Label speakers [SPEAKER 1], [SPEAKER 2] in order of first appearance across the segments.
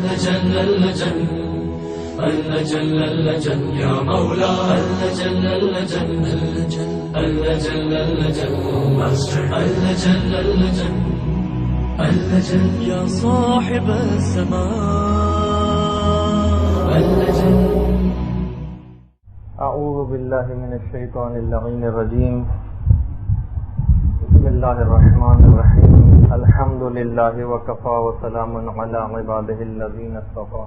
[SPEAKER 1] اللجن اللجن اللجن اللجن يا مولا اللجن اللجن اللجن اللجن اللجن اللجن اللجن يا صاحب السماء اللجن.
[SPEAKER 2] اعوذ باللہ من الشیطان اللعین الرجیم. بسم اللہ الرحمن الرحیم. الحمد للہ وکفی وسلام علی عبادہ الذین اصطفی.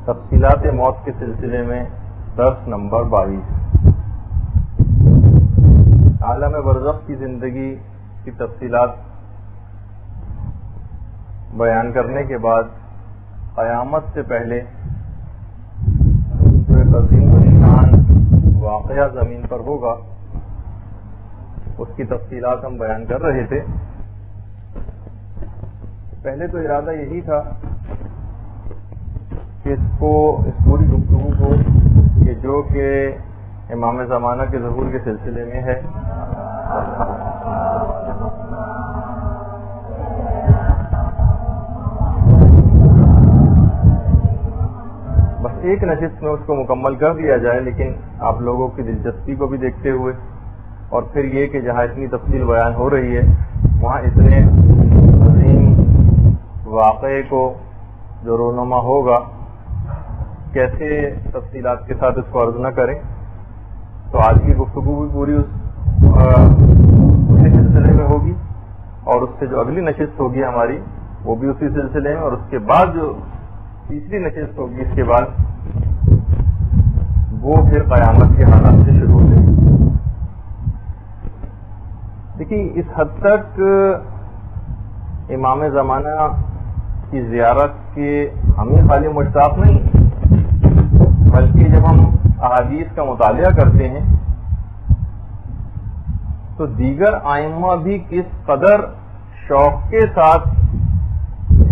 [SPEAKER 2] تفصیلات موت کے سلسلے میں درس نمبر 22. عالم برزخ کی زندگی کی تفصیلات بیان کرنے کے بعد قیامت سے پہلے جو ایک عظیم الشان واقعہ زمین پر ہوگا اس کی تفصیلات ہم بیان کر رہے تھے. پہلے تو ارادہ یہی تھا کہ اس پوری گفتگو کو کہ جو کہ امام زمانہ کے ظہور کے سلسلے میں ہے بس ایک نشست میں اس کو مکمل کر دیا جائے، لیکن آپ لوگوں کی دلچسپی کو بھی دیکھتے ہوئے اور پھر یہ کہ جہاں اتنی تفصیل بیان ہو رہی ہے وہاں اتنے عظیم واقعے کو جو رونما ہوگا کیسے تفصیلات کے ساتھ اس کو عرض نہ کریں. تو آج کی گفتگو بھی پوری اسی سلسلے میں ہوگی، اور اس سے جو اگلی نشست ہوگی ہماری وہ بھی اسی سلسلے میں، اور اس کے بعد جو تیسری نشست ہوگی اس کے بعد وہ پھر قیامت کے حالات سے شروع ہوگی. دیکھیے اس حد تک امام زمانہ کی زیارت کے ہم ہی خالی مشتاق نہیں، بلکہ جب ہم احادیث کا مطالعہ کرتے ہیں تو دیگر ائمہ بھی کس قدر شوق کے ساتھ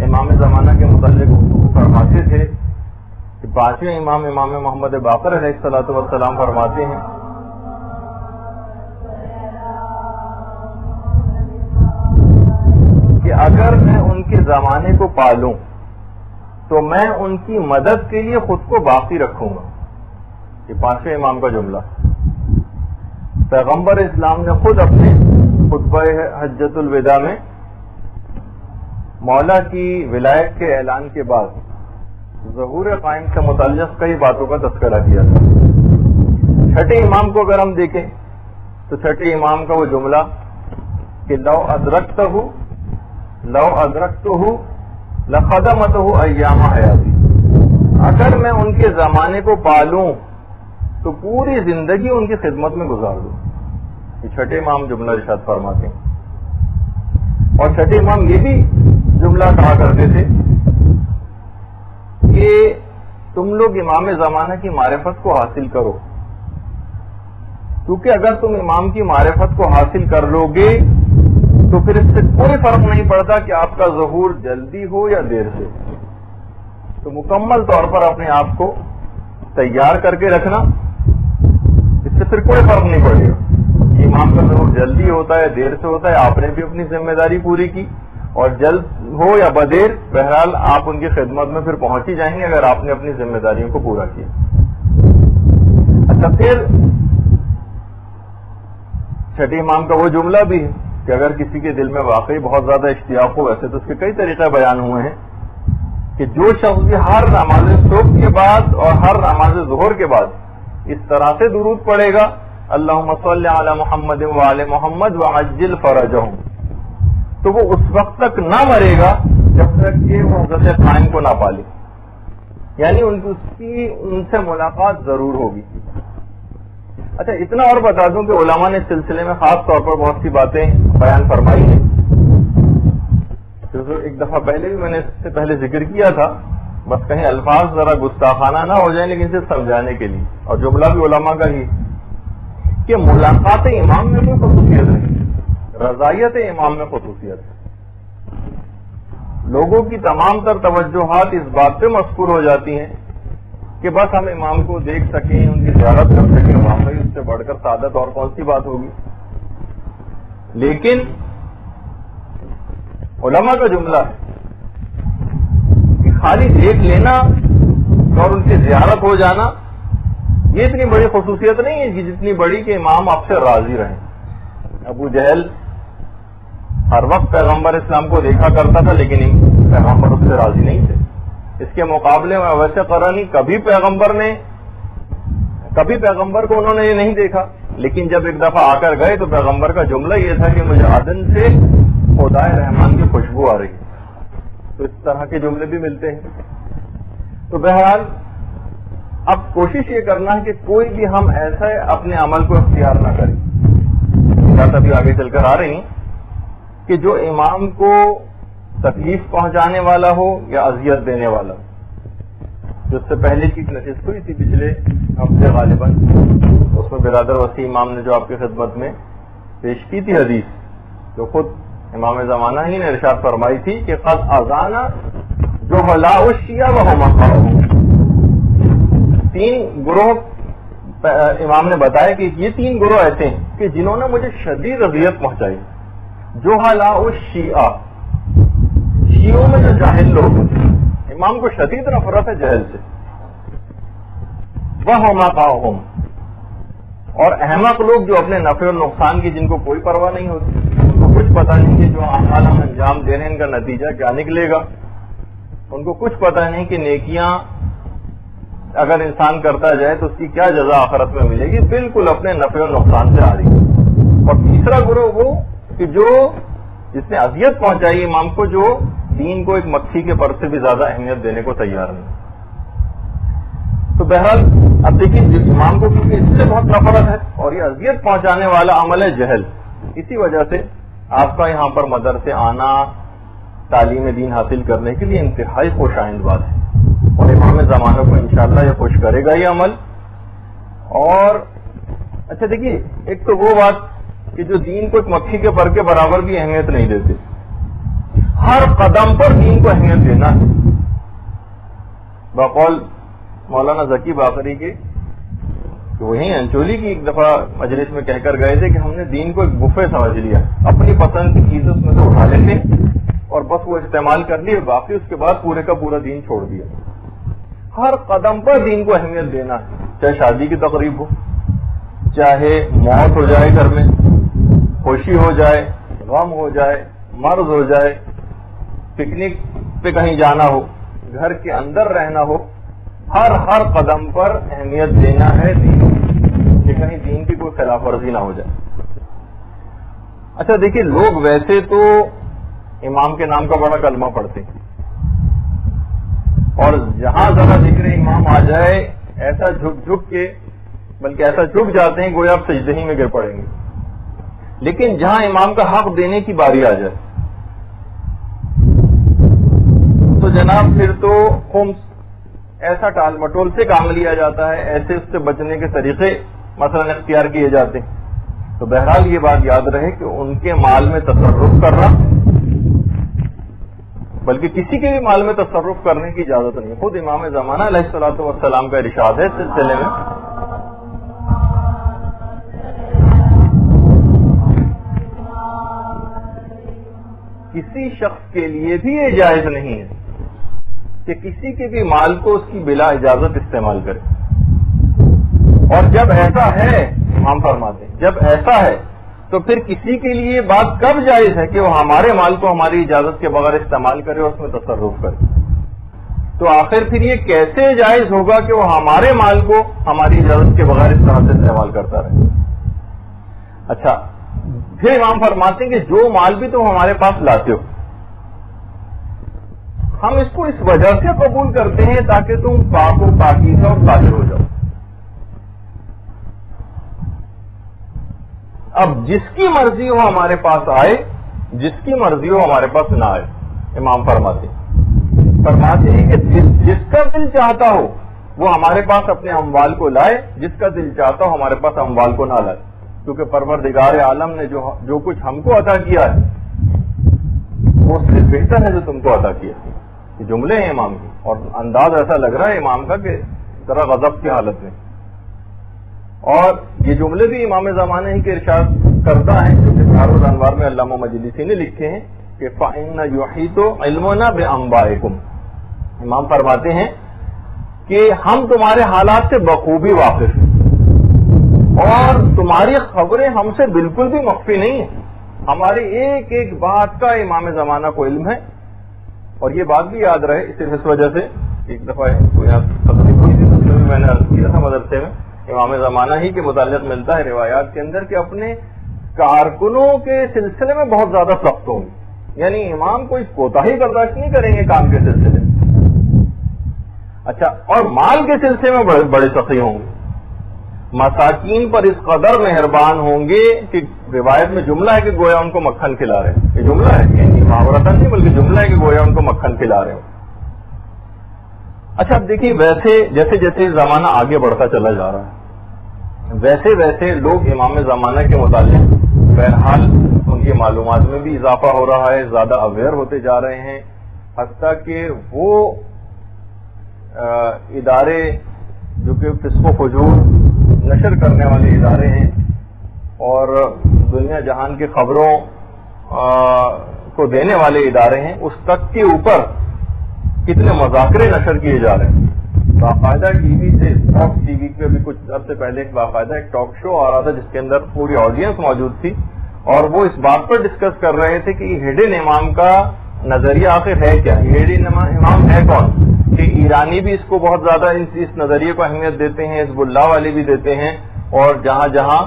[SPEAKER 2] امام زمانہ کے متعلق گفتگو فرماتے تھے کہ پانچویں امام محمد باقر علیہ الصلوۃ والسلام فرماتے ہیں کہ اگر میں ان کے زمانے کو پالوں تو میں ان کی مدد کے لیے خود کو باقی رکھوں گا. یہ پانچویں امام کا جملہ. پیغمبر اسلام نے خود اپنے خطبہ حجۃ الوداع میں مولا کی ولایت کے اعلان کے بعد ظہور قائم سے متعلق کئی باتوں کا تذکرہ کیا تھا. چھٹے امام کو اگر ہم دیکھیں تو چھٹے امام کا وہ جملہ کہ لو ادرکتہ لخدمتہ ایام حیاتی، اگر میں ان کے زمانے کو پالوں تو پوری زندگی ان کی خدمت میں گزار دوں. یہ چھٹے امام جملہ ارشاد فرماتے ہیں. اور چھٹے امام یہ بھی جملہ کہا کرتے تھے کہ تم لوگ امام زمانہ کی معرفت کو حاصل کرو، کیونکہ اگر تم امام کی معرفت کو حاصل کر لو گے تو پھر اس سے کوئی فرق نہیں پڑتا کہ آپ کا ظہور جلدی ہو یا دیر سے. تو مکمل طور پر اپنے آپ کو تیار کر کے رکھنا، اس سے پھر کوئی فرق نہیں پڑے گا. امام کا ظہور جلدی ہوتا ہے دیر سے ہوتا ہے، آپ نے بھی اپنی ذمہ داری پوری کی، اور جلد ہو یا بدیر بہرحال آپ ان کی خدمت میں پھر پہنچ ہی جائیں گے اگر آپ نے اپنی ذمہ داریوں کو پورا کیا. اچھا، پھر چھٹے امام کا وہ جملہ بھی ہے کہ اگر کسی کے دل میں واقعی بہت زیادہ اشتیاق ہو، ویسے تو اس کے کئی طریقے بیان ہوئے ہیں کہ جو شخص بھی ہر نماز صبح کے بعد اور ہر نماز ظہر کے بعد اس طرح سے درود پڑھے گا اللہم صلی علی محمد وعلی محمد وعجل فرجہم، تو وہ اس وقت تک نہ مرے گا جب تک کہ وہ حضرت قائم کو نہ پالے، یعنی ان سے ملاقات ضرور ہوگی. اچھا، اتنا اور بتا دوں کہ علماء نے اس سلسلے میں خاص طور پر بہت سی باتیں بیان فرمائی ہیں. ایک دفعہ پہلے بھی میں نے اس سے پہلے ذکر کیا تھا، بس کہیں الفاظ ذرا گستاخانہ نہ ہو جائیں، لیکن صرف سمجھانے کے لیے، اور جملہ بھی علماء کا ہی کہ ملاقات امام میں کوئی خصوصیت نہیں، رضائیت امام میں خصوصیت ہے. لوگوں کی تمام تر توجہات اس بات پہ مذکور ہو جاتی ہیں کہ بس ہم امام کو دیکھ سکیں، ان کی زیارت کر سکیں، واقعی اس سے بڑھ کر سعادت اور کون سی بات ہوگی. لیکن علماء کا جملہ ہے کہ خالی دیکھ لینا اور ان کی زیارت ہو جانا یہ اتنی بڑی خصوصیت نہیں ہے جتنی بڑی کہ امام آپ سے راضی رہیں. ابو جہل ہر وقت پیغمبر اسلام کو دیکھا کرتا تھا لیکن پیغمبر اس سے راضی نہیں تھے. اس کے مقابلے میں ویسے قرآن کبھی پیغمبر کو انہوں نے یہ نہیں دیکھا، لیکن جب ایک دفعہ آ کر گئے تو پیغمبر کا جملہ یہ تھا کہ مجھے عدن سے خدائے رحمان کی خوشبو آ رہی ہے. تو اس طرح کے جملے بھی ملتے ہیں. تو بہرحال اب کوشش یہ کرنا ہے کہ کوئی بھی ہم ایسا اپنے عمل کو اختیار نہ کریں. بات ابھی آگے چل کر آ رہی ہیں کہ جو امام کو تکلیف پہنچانے والا ہو یا اذیت دینے والا ہو. جو اس سے پہلے کی نشست ہوئی تھی پچھلے ہفتے غالباً، اس میں برادر وسیع امام نے جو آپ کی خدمت میں پیش کی تھی حدیث، جو خود امام زمانہ ہی نے ارشاد فرمائی تھی کہ قد اذانا جو ولاء الشیعہ وہم اخاؤہم. 3 گروہ امام نے بتایا کہ یہ 3 گروہ ایسے ہیں کہ جنہوں نے مجھے شدید اذیت پہنچائی. جو ولاء الشیعہ، شیعوں میں جو جاہل لوگ ہیں، امام کو شدید نفرت ہے جہل سے. وہم اخاؤہم، اور احمق لوگ جو اپنے نفع اور نقصان کی جن کو کوئی پرواہ نہیں ہوتی، ان کو کچھ پتہ نہیں کہ جو اعمال ہم انجام دے رہے ہیں ان کا نتیجہ کیا نکلے گا. ان کو کچھ پتہ نہیں کہ نیکیاں اگر انسان کرتا جائے تو اس کی کیا جزا آخرت میں ملے گی. بالکل اپنے نفع اور نقصان سے آ رہی ہے. اور تیسرا گروہ وہ کہ جس نے اذیت پہنچائی امام کو، جو دین کو ایک مکھی کے پر سے بھی زیادہ اہمیت دینے کو تیار نہیں. تو بہرحال اب دیکھیں امام کو کیونکہ اس سے بہت نفرت ہے اور یہ اذیت پہنچانے والا عمل ہے جہل، اسی وجہ سے آپ کا یہاں پر مدرسے آنا، تعلیم دین حاصل کرنے کے لیے انتہائی خوش آئند بات ہے. اور امام زمانہ کو انشاءاللہ یہ خوش کرے گا یہ عمل. اور اچھا دیکھیے، ایک تو وہ بات کہ جو دین کو ایک مکھی کے پر کے برابر بھی اہمیت نہیں دیتے، ہر قدم پر دین کو اہمیت دینا ہے. بقول مولانا ذکی باقری کے کہ وہیں انچولی کی ایک دفعہ مجلس میں کہہ کر گئے تھے کہ ہم نے دین کو ایک بفے سمجھ لیا، اپنی پسند کی چیز اس میں سے اٹھا لیتے اور بس وہ استعمال کر لیے، باقی اس کے بعد پورے کا پورا دین چھوڑ دیا. ہر قدم پر دین کو اہمیت دینا ہے، چاہے شادی کی تقریب ہو، چاہے موت ہو جائے گھر میں، خوشی ہو جائے، غم ہو جائے، مرض ہو جائے، پکنک پہ کہیں جانا ہو، گھر کے اندر رہنا ہو، ہر قدم پر اہمیت دینا ہے دین کہ کہیں دین کی کوئی خلاف ورزی نہ ہو جائے. اچھا دیکھیے، لوگ ویسے تو امام کے نام کا بڑا کلمہ پڑھتے ہیں اور جہاں ذرا ذکر امام آ جائے ایسا جھک کے، بلکہ ایسا جھک جاتے ہیں گویا آپ سجدے ہی میں گر پڑیں گے. لیکن جہاں امام کا حق دینے کی باری آ جائے تو جناب پھر تو خمس ایسا ٹال مٹول سے کام لیا جاتا ہے، ایسے اس سے بچنے کے طریقے مثلا اختیار کیے جاتے ہیں. تو بہرحال یہ بات یاد رہے کہ ان کے مال میں تصرف کرنا، بلکہ کسی کے بھی مال میں تصرف کرنے کی اجازت نہیں. خود امام زمانہ علیہ الصلوۃ والسلام کا ارشاد ہے اس سلسلے میں کسی شخص کے لیے بھی یہ جائز نہیں ہے کہ کسی کے بھی مال کو اس کی بلا اجازت استعمال کرے. اور جب ایسا ہے، امام فرماتے ہیں جب ایسا ہے تو پھر کسی کے لیے بات کب جائز ہے کہ وہ ہمارے مال کو ہماری اجازت کے بغیر استعمال کرے اور اس میں تصرف کرے. تو آخر پھر یہ کیسے جائز ہوگا کہ وہ ہمارے مال کو ہماری اجازت کے بغیر اس طرح سے استعمال کرتا رہے. اچھا پھر امام فرماتے ہیں کہ جو مال بھی تم ہمارے پاس لاتے ہو ہم اس کو اس وجہ سے قبول کرتے ہیں تاکہ تم پاک و پاکیزہ اور طاہر ہو جاؤ. اب جس کی مرضی ہو ہمارے پاس آئے، جس کی مرضی ہو ہمارے پاس نہ آئے. امام فرماتے ہیں کہ جس کا دل چاہتا ہو وہ ہمارے پاس اپنے اموال کو لائے، جس کا دل چاہتا ہو ہمارے پاس اموال کو نہ لائے. کیونکہ پروردگار عالم نے جو کچھ ہم کو عطا کیا ہے وہ اس سے بہتر ہے جو تم کو عطا کیا. یہ جملے ہیں امام کی اور انداز ایسا لگ رہا ہے امام کا کہ ذرا غضب کی حالت میں. اور یہ جملے بھی امام زمانہ ہی کے ارشاد کرتا ہے، کیونکہ بحار الانوار میں علامہ مجلسی نے لکھے ہیں کہ فَإِنَّ يُحِيطُ عِلْمُنَا بِأَنبَائِكُمْ، امام فرماتے ہیں کہ ہم تمہارے حالات سے بخوبی واقف ہیں اور تمہاری خبریں ہم سے بالکل بھی مخفی نہیں ہیں، ہماری ایک ایک بات کا امام زمانہ کو علم ہے۔ اور یہ بات بھی یاد رہے صرف اس وجہ سے، ایک دفعہ کوئی تقریب ہوئی تھی، میں نے عرض کیا تھا مدرسے میں، امام زمانہ ہی کے متعلق ملتا ہے روایات کے اندر کہ اپنے کارکنوں کے سلسلے میں بہت زیادہ سخت ہوں گے، یعنی امام کوئی کوتاہی برداشت نہیں کریں گے کام کے سلسلے میں۔ اچھا، اور مال کے سلسلے میں بڑے سخی ہوں گے، مساکین پر اس قدر مہربان ہوں گے کہ روایت میں جملہ ہے کہ گویا ان کو مکھن کھلا رہے ہیں، یہ جملہ ہے یعنی محاورتاً نہیں بلکہ جملہ ہے کہ گویا ان کو مکھن کھلا رہے ہیں۔ اچھا، اب دیکھیے ویسے جیسے جیسے زمانہ آگے بڑھتا چلا جا رہا ہے ویسے ویسے لوگ امام زمانہ کے متعلق بہرحال ان کی معلومات میں بھی اضافہ ہو رہا ہے، زیادہ اویئر ہوتے جا رہے ہیں، حتیٰ کہ وہ ادارے جو کہ فسق و فجور نشر کرنے والے ادارے ہیں اور دنیا جہان کی خبروں کو دینے والے ادارے ہیں، اس تک کے اوپر کتنے مذاکرے نشر کیے جا رہے ہیں۔ باقاعدہ ٹی وی سے ٹاک ٹی وی پہ بھی کچھ عرصے پہلے باقاعدہ ایک ٹاک شو آ رہا تھا جس کے اندر پوری آڈینس موجود تھی اور وہ اس بات پر ڈسکس کر رہے تھے کہ ہڈن امام کا نظریہ آخر ہے کیا، ہڈن امام ہے کون، کہ ایرانی بھی اس کو بہت زیادہ اس نظریے کو اہمیت دیتے ہیں، حزب اللہ والے بھی دیتے ہیں، اور جہاں جہاں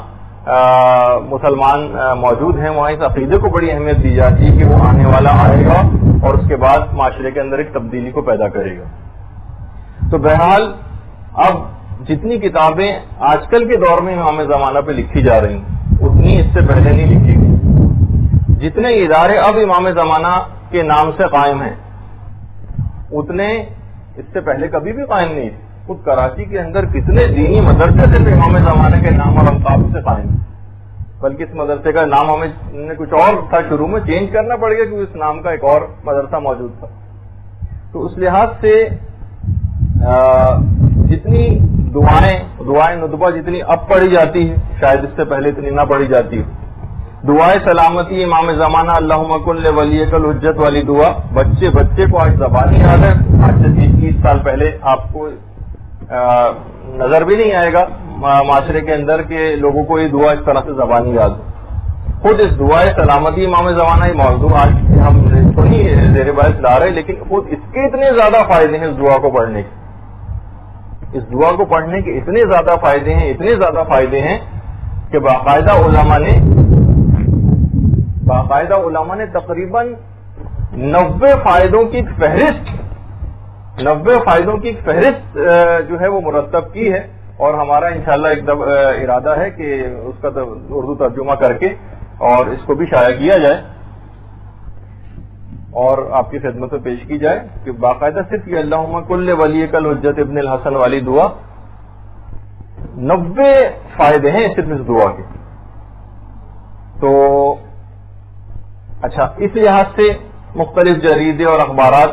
[SPEAKER 2] مسلمان موجود ہیں وہاں اس عقیدے کو بڑی اہمیت دی جاتی ہے کہ وہ آنے والا آئے گا اور اس کے بعد معاشرے کے اندر ایک تبدیلی کو پیدا کرے گا۔ تو بہرحال اب جتنی کتابیں آج کل کے دور میں امام زمانہ پہ لکھی جا رہی ہیں اتنی اس سے پہلے نہیں لکھی گئی، جتنے ادارے اب امام زمانہ کے نام سے قائم ہیں اتنے اس سے پہلے کبھی بھی قائم نہیں تھے۔ خود کراچی کے اندر کتنے دینی مدرسے صرف امام زمانہ کے نام اور القاب سے قائم ہیں، بلکہ اس مدرسے کا نام ہمیں کچھ اور تھا، شروع میں چینج کرنا پڑ گیا کیونکہ اس نام کا ایک اور مدرسہ موجود تھا۔ تو اس لحاظ سے جتنی دعائیں ندبہ جتنی اب پڑھی جاتی ہے شاید اس سے پہلے اتنی نہ پڑھی جاتی ہے۔ دعائیں سلامتی امام زمانہ اللہم کن لولیک الحجت والی دعا بچے کو آج زبانی یاد ہے، آج سے 30 سال پہلے آپ کو نظر بھی نہیں آئے گا معاشرے کے اندر کہ لوگوں کو یہ دعا اس طرح سے زبانی یاد ہو۔ خود اس دعائیں سلامتی امام زمانہ یہ موضوع آج ہم تھوڑی زیر بحث لا رہے، لیکن خود اس کے اتنے زیادہ فائدے ہیں، اس دعا کو پڑھنے کے، اس دعا کو پڑھنے کے اتنے زیادہ فائدے ہیں کہ باقاعدہ علماء نے تقریباً 90 فائدوں کی فہرست جو ہے وہ مرتب کی ہے، اور ہمارا انشاءاللہ ایک ارادہ ہے کہ اس کا اردو ترجمہ کر کے اور اس کو بھی شائع کیا جائے اور آپ کی خدمت میں پیش کی جائے کہ باقاعدہ صرف یہ اللہم کل ولیک الحجت ابن الحسن والی دعا 90 فائدے ہیں صرف اس دعا کے۔ تو اچھا، اس لحاظ سے مختلف جریدے اور اخبارات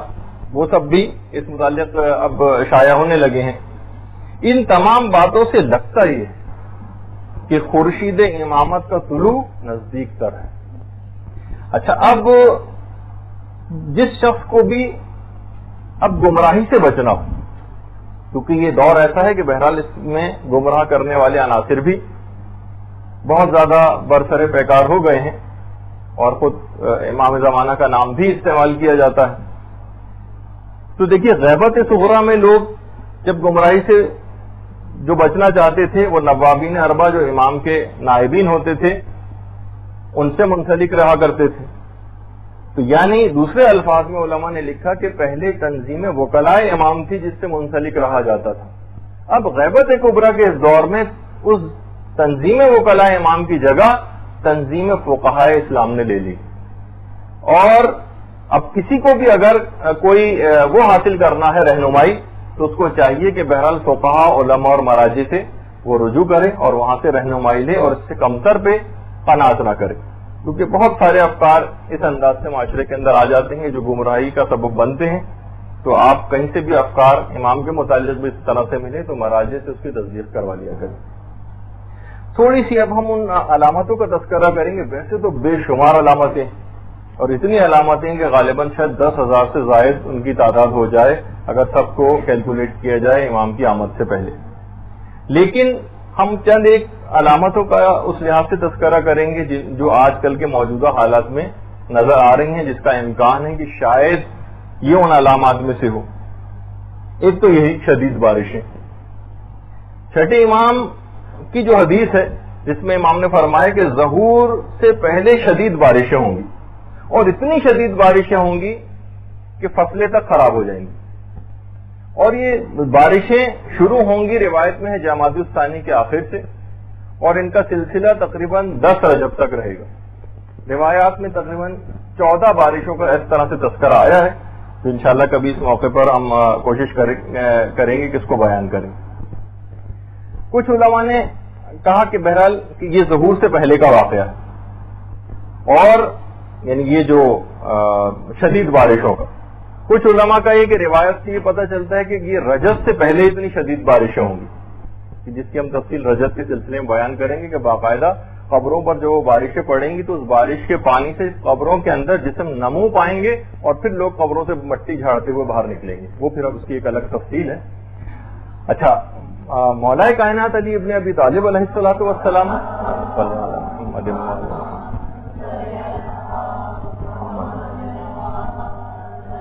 [SPEAKER 2] وہ سب بھی اس متعلق اب شائع ہونے لگے ہیں۔ ان تمام باتوں سے لگتا یہ کہ خورشید امامت کا طلوع نزدیک تر ہے۔ اچھا، اب جس شخص کو بھی اب گمراہی سے بچنا ہو، کیونکہ یہ دور ایسا ہے کہ بہرحال اس میں گمراہ کرنے والے عناصر بھی بہت زیادہ برسر پیکار ہو گئے ہیں اور خود امام زمانہ کا نام بھی استعمال کیا جاتا ہے۔ تو دیکھیے غیبت صغریٰ میں لوگ جب گمراہی سے جو بچنا چاہتے تھے وہ نوابین اربع جو امام کے نائبین ہوتے تھے ان سے منسلک رہا کرتے تھے۔ تو یعنی دوسرے الفاظ میں علماء نے لکھا کہ پہلے تنظیم وکلائے امام تھی جس سے منسلک رہا جاتا تھا، اب غیبت کبریٰ کے اس دور میں اس تنظیم وکلائے امام کی جگہ تنظیم فقہائے اسلام نے لے لی، اور اب کسی کو بھی اگر کوئی وہ حاصل کرنا ہے رہنمائی تو اس کو چاہیے کہ بہرحال فقہاء علماء اور مراجع سے وہ رجوع کرے اور وہاں سے رہنمائی لے اور اس سے کمتر پہ قناعت نہ کرے، کیونکہ بہت سارے افکار اس انداز سے معاشرے کے اندر آ جاتے ہیں جو گمراہی کا سبب بنتے ہیں۔ تو آپ کہیں سے بھی افکار امام کے متعلق بھی اس طرح سے ملے تو مراجع سے اس کی تصدیق کروا لیا کریں۔ تھوڑی سی اب ہم ان علامتوں کا تذکرہ کریں گے. ویسے تو بے شمار علامتیں اور اتنی علامتیں کہ غالباً شاید 10,000 سے زائد ان کی تعداد ہو جائے اگر سب کو کیلکولیٹ کیا جائے امام کی آمد سے پہلے. لیکن ہم چند ایک علامتوں کا اس لحاظ سے تذکرہ کریں گے جو آج کل کے موجودہ حالات میں نظر آ رہی ہیں، جس کا امکان ہے کہ شاید یہ ان علامات میں سے ہو. ایک تو یہی شدید بارشیں. چھٹے امام کی جو حدیث ہے جس میں امام نے فرمایا کہ ظہور سے پہلے شدید بارشیں ہوں گی اور اتنی شدید بارشیں ہوں گی کہ فصلیں تک خراب ہو جائیں گی. اور یہ بارشیں شروع ہوں گی روایت میں ہے جمادی الثانی کے آخر سے، اور ان کا سلسلہ تقریباً 10 رجب تک رہے گا. روایات میں تقریباً 14 بارشوں کا اس طرح سے تذکرہ آیا ہے. تو انشاءاللہ کبھی اس موقع پر ہم کوشش کریں گے کہ اس کو بیان کریں. کچھ علماء نے کہا کہ بہرحال کہ یہ ظہور سے پہلے کا واقعہ ہے، اور یعنی یہ جو شدید بارشوں کا. کچھ علماء کا یہ کہ روایت سے یہ پتہ چلتا ہے کہ یہ رجب سے پہلے اتنی شدید بارشیں ہوں گی، جس کی ہم تفصیل رجب کے سلسلے میں بیان کریں گے کہ باقاعدہ قبروں پر جو بارشیں پڑیں گی تو اس بارش کے پانی سے قبروں کے اندر جسم نمو پائیں گے اور پھر لوگ قبروں سے مٹی جھاڑتے ہوئے باہر نکلیں گے. وہ پھر اب اس کی ایک الگ تفصیل ہے. اچھا، مولا کائنات علی ابن ابی طالب علیہ الصلوۃ والسلام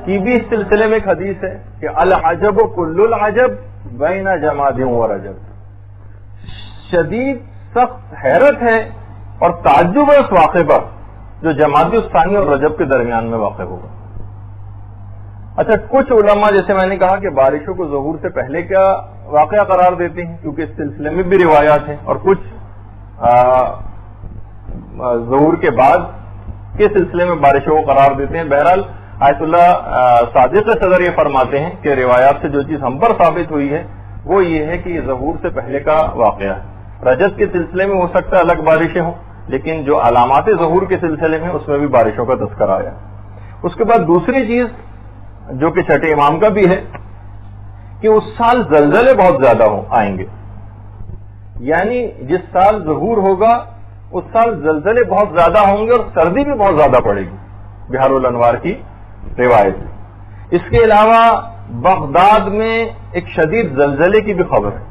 [SPEAKER 2] کی بھی اس سلسلے میں ایک حدیث ہے کہ العجب کل العجب بین جماد و رجب. شدید سخت حیرت ہے اور تعجب ہے اس واقعے پر جو جمادی الثانی اور رجب کے درمیان میں واقع ہوگا. اچھا، کچھ علماء جیسے میں نے کہا کہ بارشوں کو ظہور سے پہلے کا واقعہ قرار دیتے ہیں کیونکہ اس سلسلے میں بھی روایات ہیں، اور کچھ ظہور کے بعد کے سلسلے میں بارشوں کو قرار دیتے ہیں. بہرحال آیت اللہ صادق صدر یہ فرماتے ہیں کہ روایات سے جو چیز ہم پر ثابت ہوئی ہے وہ یہ ہے کہ یہ ظہور سے پہلے کا واقعہ ہے. رجب کے سلسلے میں ہو سکتا ہے الگ بارشیں ہوں، لیکن جو علامات ظہور کے سلسلے میں اس میں بھی بارشوں کا تذکرہ آیا. اس کے بعد دوسری چیز جو کہ چھٹے امام کا بھی ہے کہ اس سال زلزلے بہت زیادہ آئیں گے. یعنی جس سال ظہور ہوگا اس سال زلزلے بہت زیادہ ہوں گے اور سردی بھی بہت زیادہ پڑے گی، بہار الانوار کی روایت. اس کے علاوہ بغداد میں ایک شدید زلزلے کی بھی خبر ہے.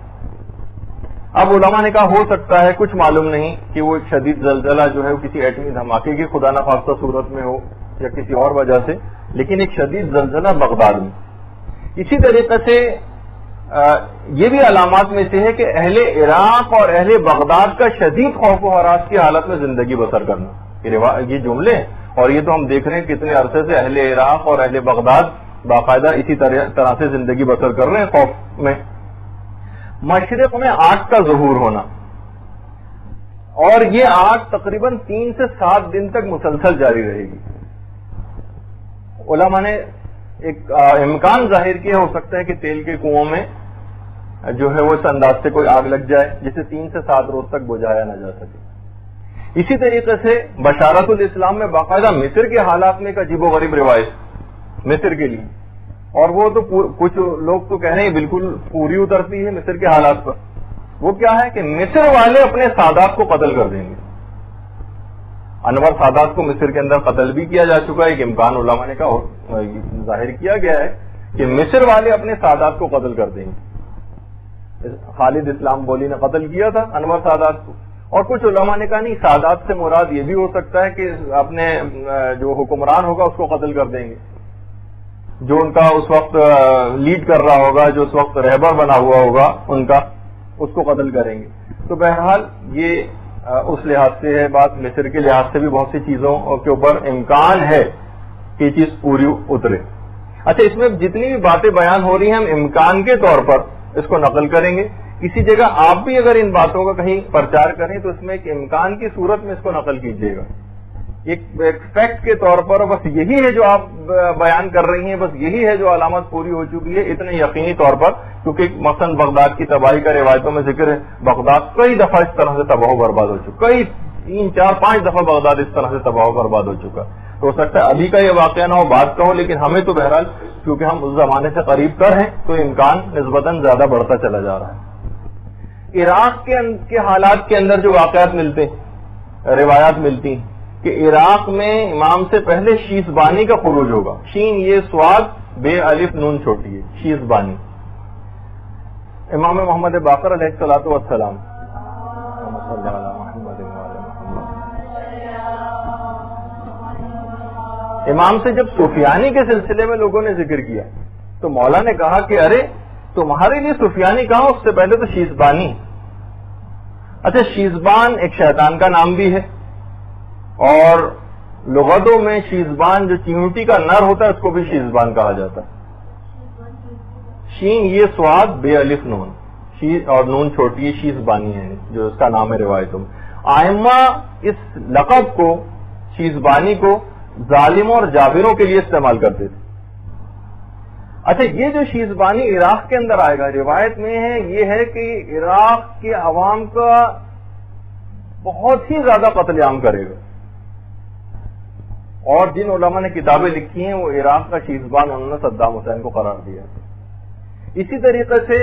[SPEAKER 2] اب علماء نے کہا ہو سکتا ہے، کچھ معلوم نہیں کہ وہ ایک شدید زلزلہ جو ہے وہ کسی ایٹمی دھماکے کی خدا نخواستہ صورت میں ہو یا کسی اور وجہ سے، لیکن ایک شدید زلزلہ بغداد میں. اسی طریقے سے یہ بھی علامات میں سے ہے کہ اہل عراق اور اہل بغداد کا شدید خوف و ہراس کی حالت میں زندگی بسر کرنا. یہ جملے ہیں اور یہ تو ہم دیکھ رہے ہیں کتنے عرصے سے اہل عراق اور اہل بغداد باقاعدہ اسی طرح سے زندگی بسر کر رہے ہیں خوف میں. مشرق میں آگ کا ظہور ہونا، اور یہ آگ تقریباً 3 سے 7 دن تک مسلسل جاری رہے گی. علماء نے ایک امکان ظاہر کیا ہو سکتا ہے کہ تیل کے کنووں میں جو ہے وہ اس انداز سے کوئی آگ لگ جائے جسے 3 سے 7 روز تک بجھایا نہ جا سکے. اسی طریقے سے بشارت الاسلام میں باقاعدہ مصر کے حالات میں ایک عجیب و غریب روایت مصر کے لیے، اور وہ تو کچھ لوگ تو کہہ رہے ہیں بالکل پوری اترتی ہے مصر کے حالات پر. وہ کیا ہے کہ مصر والے اپنے سادات کو قتل کر دیں گے. انور سادات کو مصر کے اندر قتل بھی کیا جا چکا ہے. ایک امکان علماء نے کہا ظاہر کیا گیا ہے کہ مصر والے اپنے سادات کو قتل کر دیں گے. خالد اسلام بولی نے قتل کیا تھا انور سادات کو، اور کچھ علماء نے کہا نہیں، سادات سے مراد یہ بھی ہو سکتا ہے کہ اپنے جو حکمران ہوگا اس کو قتل کر دیں گے، جو ان کا اس وقت لیڈ کر رہا ہوگا، جو اس وقت رہبر بنا ہوا ہوگا ان کا، اس کو قتل کریں گے. تو بہرحال یہ اس لحاظ سے ہے بات. مصر کے لحاظ سے بھی بہت سی چیزوں کے اوپر امکان ہے کہ یہ چیز پوری اترے. اچھا، اس میں جتنی بھی باتیں بیان ہو رہی ہیں ہم امکان کے طور پر اس کو نقل کریں گے. کسی جگہ آپ بھی اگر ان باتوں کا کہیں پرچار کریں تو اس میں ایک امکان کی صورت میں اس کو نقل کیجیے گا. ایک فیکٹ کے طور پر بس یہی ہے جو آپ بیان کر رہی ہیں، بس یہی ہے جو علامت پوری ہو چکی ہے اتنے یقینی طور پر، کیونکہ مثلاً بغداد کی تباہی کا روایتوں میں ذکر ہے. بغداد کئی دفعہ اس طرح سے تباہ و برباد ہو چکا، کئی 3 4 5 دفعہ بغداد اس طرح سے تباہ و برباد ہو چکا. تو ہو سکتا ہے ابھی کا یہ واقعہ نہ ہو، بات کا ہو، لیکن ہمیں تو بہرحال کیونکہ ہم اس زمانے سے قریب تر ہیں تو امکان نسبتاً زیادہ بڑھتا چلا جا رہا ہے. عراق کے حالات کے اندر جو واقعات ملتے ہیں، روایات ملتی ہیں کہ عراق میں امام سے پہلے شیزبانی کا خروج ہوگا. شین یہ سواد، بے الف نون چھوٹی ہے، شیزبانی. امام محمد باقر علیہ الصلوۃ والسلام امام سے جب سفیانی کے سلسلے میں لوگوں نے ذکر کیا تو مولا نے کہا کہ ارے تمہارے لیے سفیانی کہاں، اس سے پہلے تو شیزبانی. اچھا، شیزبان ایک شیطان کا نام بھی ہے، اور لغتوں میں شیزبان جو چیونٹی کا نر ہوتا ہے اس کو بھی شیزبان کہا جاتا ہے. شین یہ سواد، بے الف نون، اور نون چھوٹی، شیزبانی ہے جو اس کا نام ہے روایتوں میں. آئمہ اس لقب کو، شیزبانی کو، ظالموں اور جابروں کے لیے استعمال کرتے تھے. اچھا، یہ جو شیزبانی عراق کے اندر آئے گا، روایت میں ہے یہ ہے کہ عراق کے عوام کا بہت ہی زیادہ قتل عام کرے گا، اور جن علماء نے کتابیں لکھی ہیں وہ عراق کا شیزبان انہوں نے صدام حسین کو قرار دیا. اسی طریقے سے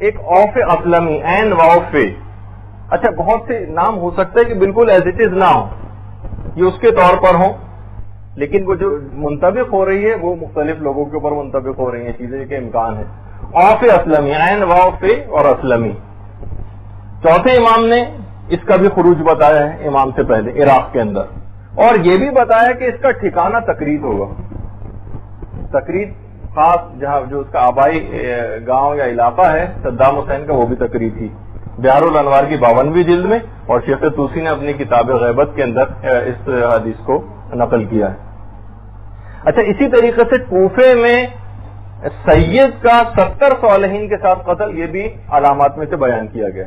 [SPEAKER 2] ایک اوف اسلمی، این واؤف. اچھا، بہت سے نام ہو سکتا ہے کہ بالکل ایز اٹ از نہ ہو، یہ اس کے طور پر ہوں، لیکن وہ جو منطبق ہو رہی ہے وہ مختلف لوگوں کے اوپر منطبق ہو رہی ہیں چیزیں کے امکان ہے. اوف اسلمی، این واؤف اور اسلمی. چوتھے امام نے اس کا بھی خروج بتایا ہے امام سے پہلے عراق کے اندر، اور یہ بھی بتایا کہ اس کا ٹھکانہ تقرید ہوگا. تقرید خاص جہاں جو اس کا آبائی گاؤں یا علاقہ ہے صدام حسین کا، وہ بھی تقرید تھی. بہار الانوار کی 52ویں جلد میں، اور شیخ طوسی نے اپنی کتاب غیبت کے اندر اس حدیث کو نقل کیا ہے. اچھا، اسی طریقے سے کوفے میں سید کا 70 صالحین کے ساتھ قتل، یہ بھی علامات میں سے بیان کیا گیا.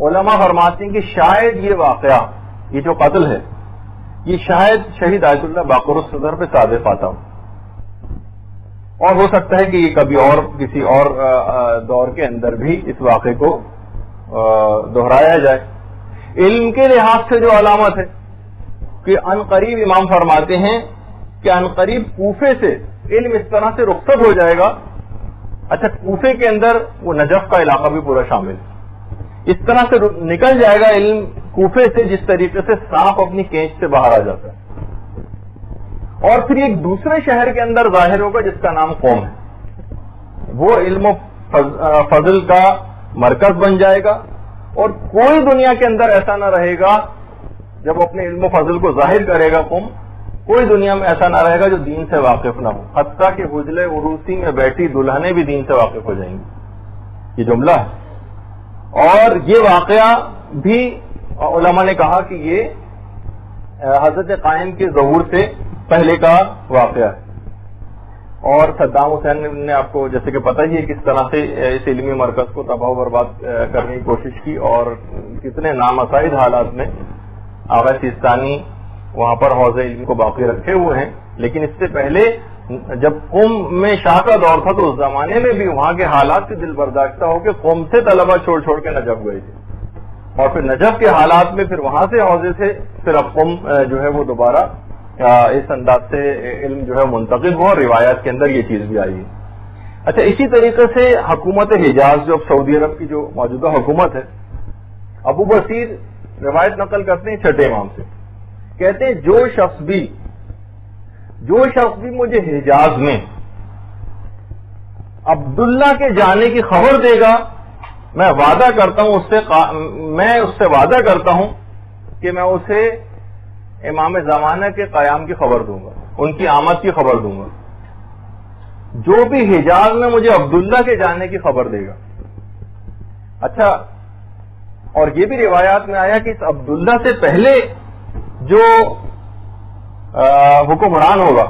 [SPEAKER 2] علماء فرماتے ہیں کہ شاید یہ واقعہ، یہ جو قتل ہے، یہ شاید شہید آیت اللہ باقر الصدر پہ صادق آتا ہو، اور ہو سکتا ہے کہ یہ کبھی اور کسی اور دور کے اندر بھی اس واقعے کو دہرایا جائے. علم کے لحاظ سے جو علامت ہے کہ ان قریب امام فرماتے ہیں کہ ان قریب کوفے سے علم اس طرح سے رخصت ہو جائے گا. اچھا، کوفے کے اندر وہ نجف کا علاقہ بھی پورا شامل ہے. اس طرح سے نکل جائے گا علم کوفے سے جس طریقے سے سانپ اپنی کینچ سے باہر آ جاتا ہے، اور پھر ایک دوسرے شہر کے اندر ظاہر ہوگا جس کا نام قوم ہے. وہ علم و فضل کا مرکز بن جائے گا، اور کوئی دنیا کے اندر ایسا نہ رہے گا جب اپنے علم و فضل کو ظاہر کرے گا قوم، کوئی دنیا میں ایسا نہ رہے گا جو دین سے واقف نہ ہو. حتیٰ کہ حجلے عروسی میں بیٹھی دلہنیں بھی دین سے واقف ہو جائیں گی. یہ جملہ ہے، اور یہ واقعہ بھی علماء نے کہا کہ یہ حضرت قائم کے ظہور سے پہلے کا واقعہ ہے. اور صدام حسین نے آپ کو جیسے کہ پتہ ہی ہے کس طرح سے اس علمی مرکز کو تباہ و برباد کرنے کی کوشش کی، اور کتنے نامساعد حالات میں آغا سیستانی وہاں پر حوض علم کو باقی رکھے ہوئے ہیں. لیکن اس سے پہلے جب قوم میں شاہ کا دور تھا تو اس زمانے میں بھی وہاں کے حالات سے دل برداشتہ ہو کے قوم سے طلبہ چھوڑ چھوڑ کے نجف گئے تھے، اور پھر نجف کے حالات میں پھر وہاں سے حوضے سے پھر اب قوم جو ہے وہ دوبارہ اس انداز سے علم جو ہے منتقل ہوا، اور روایات کے اندر یہ چیز بھی آئی ہے. اچھا، اسی طریقے سے حکومت حجاز جو اب سعودی عرب کی جو موجودہ حکومت ہے، ابو بصیر روایت نقل کرتے ہیں چھٹے امام سے، کہتے ہیں جو شخص بھی مجھے حجاز میں عبداللہ کے جانے کی خبر دے گا، میں وعدہ کرتا ہوں اس سے وعدہ کرتا ہوں کہ میں اسے امام زمانہ کے قیام کی خبر دوں گا، ان کی آمد کی خبر دوں گا. جو بھی حجاز میں مجھے عبداللہ کے جانے کی خبر دے گا. اچھا، اور یہ بھی روایات میں آیا کہ اس عبداللہ سے پہلے جو حکمران ہوگا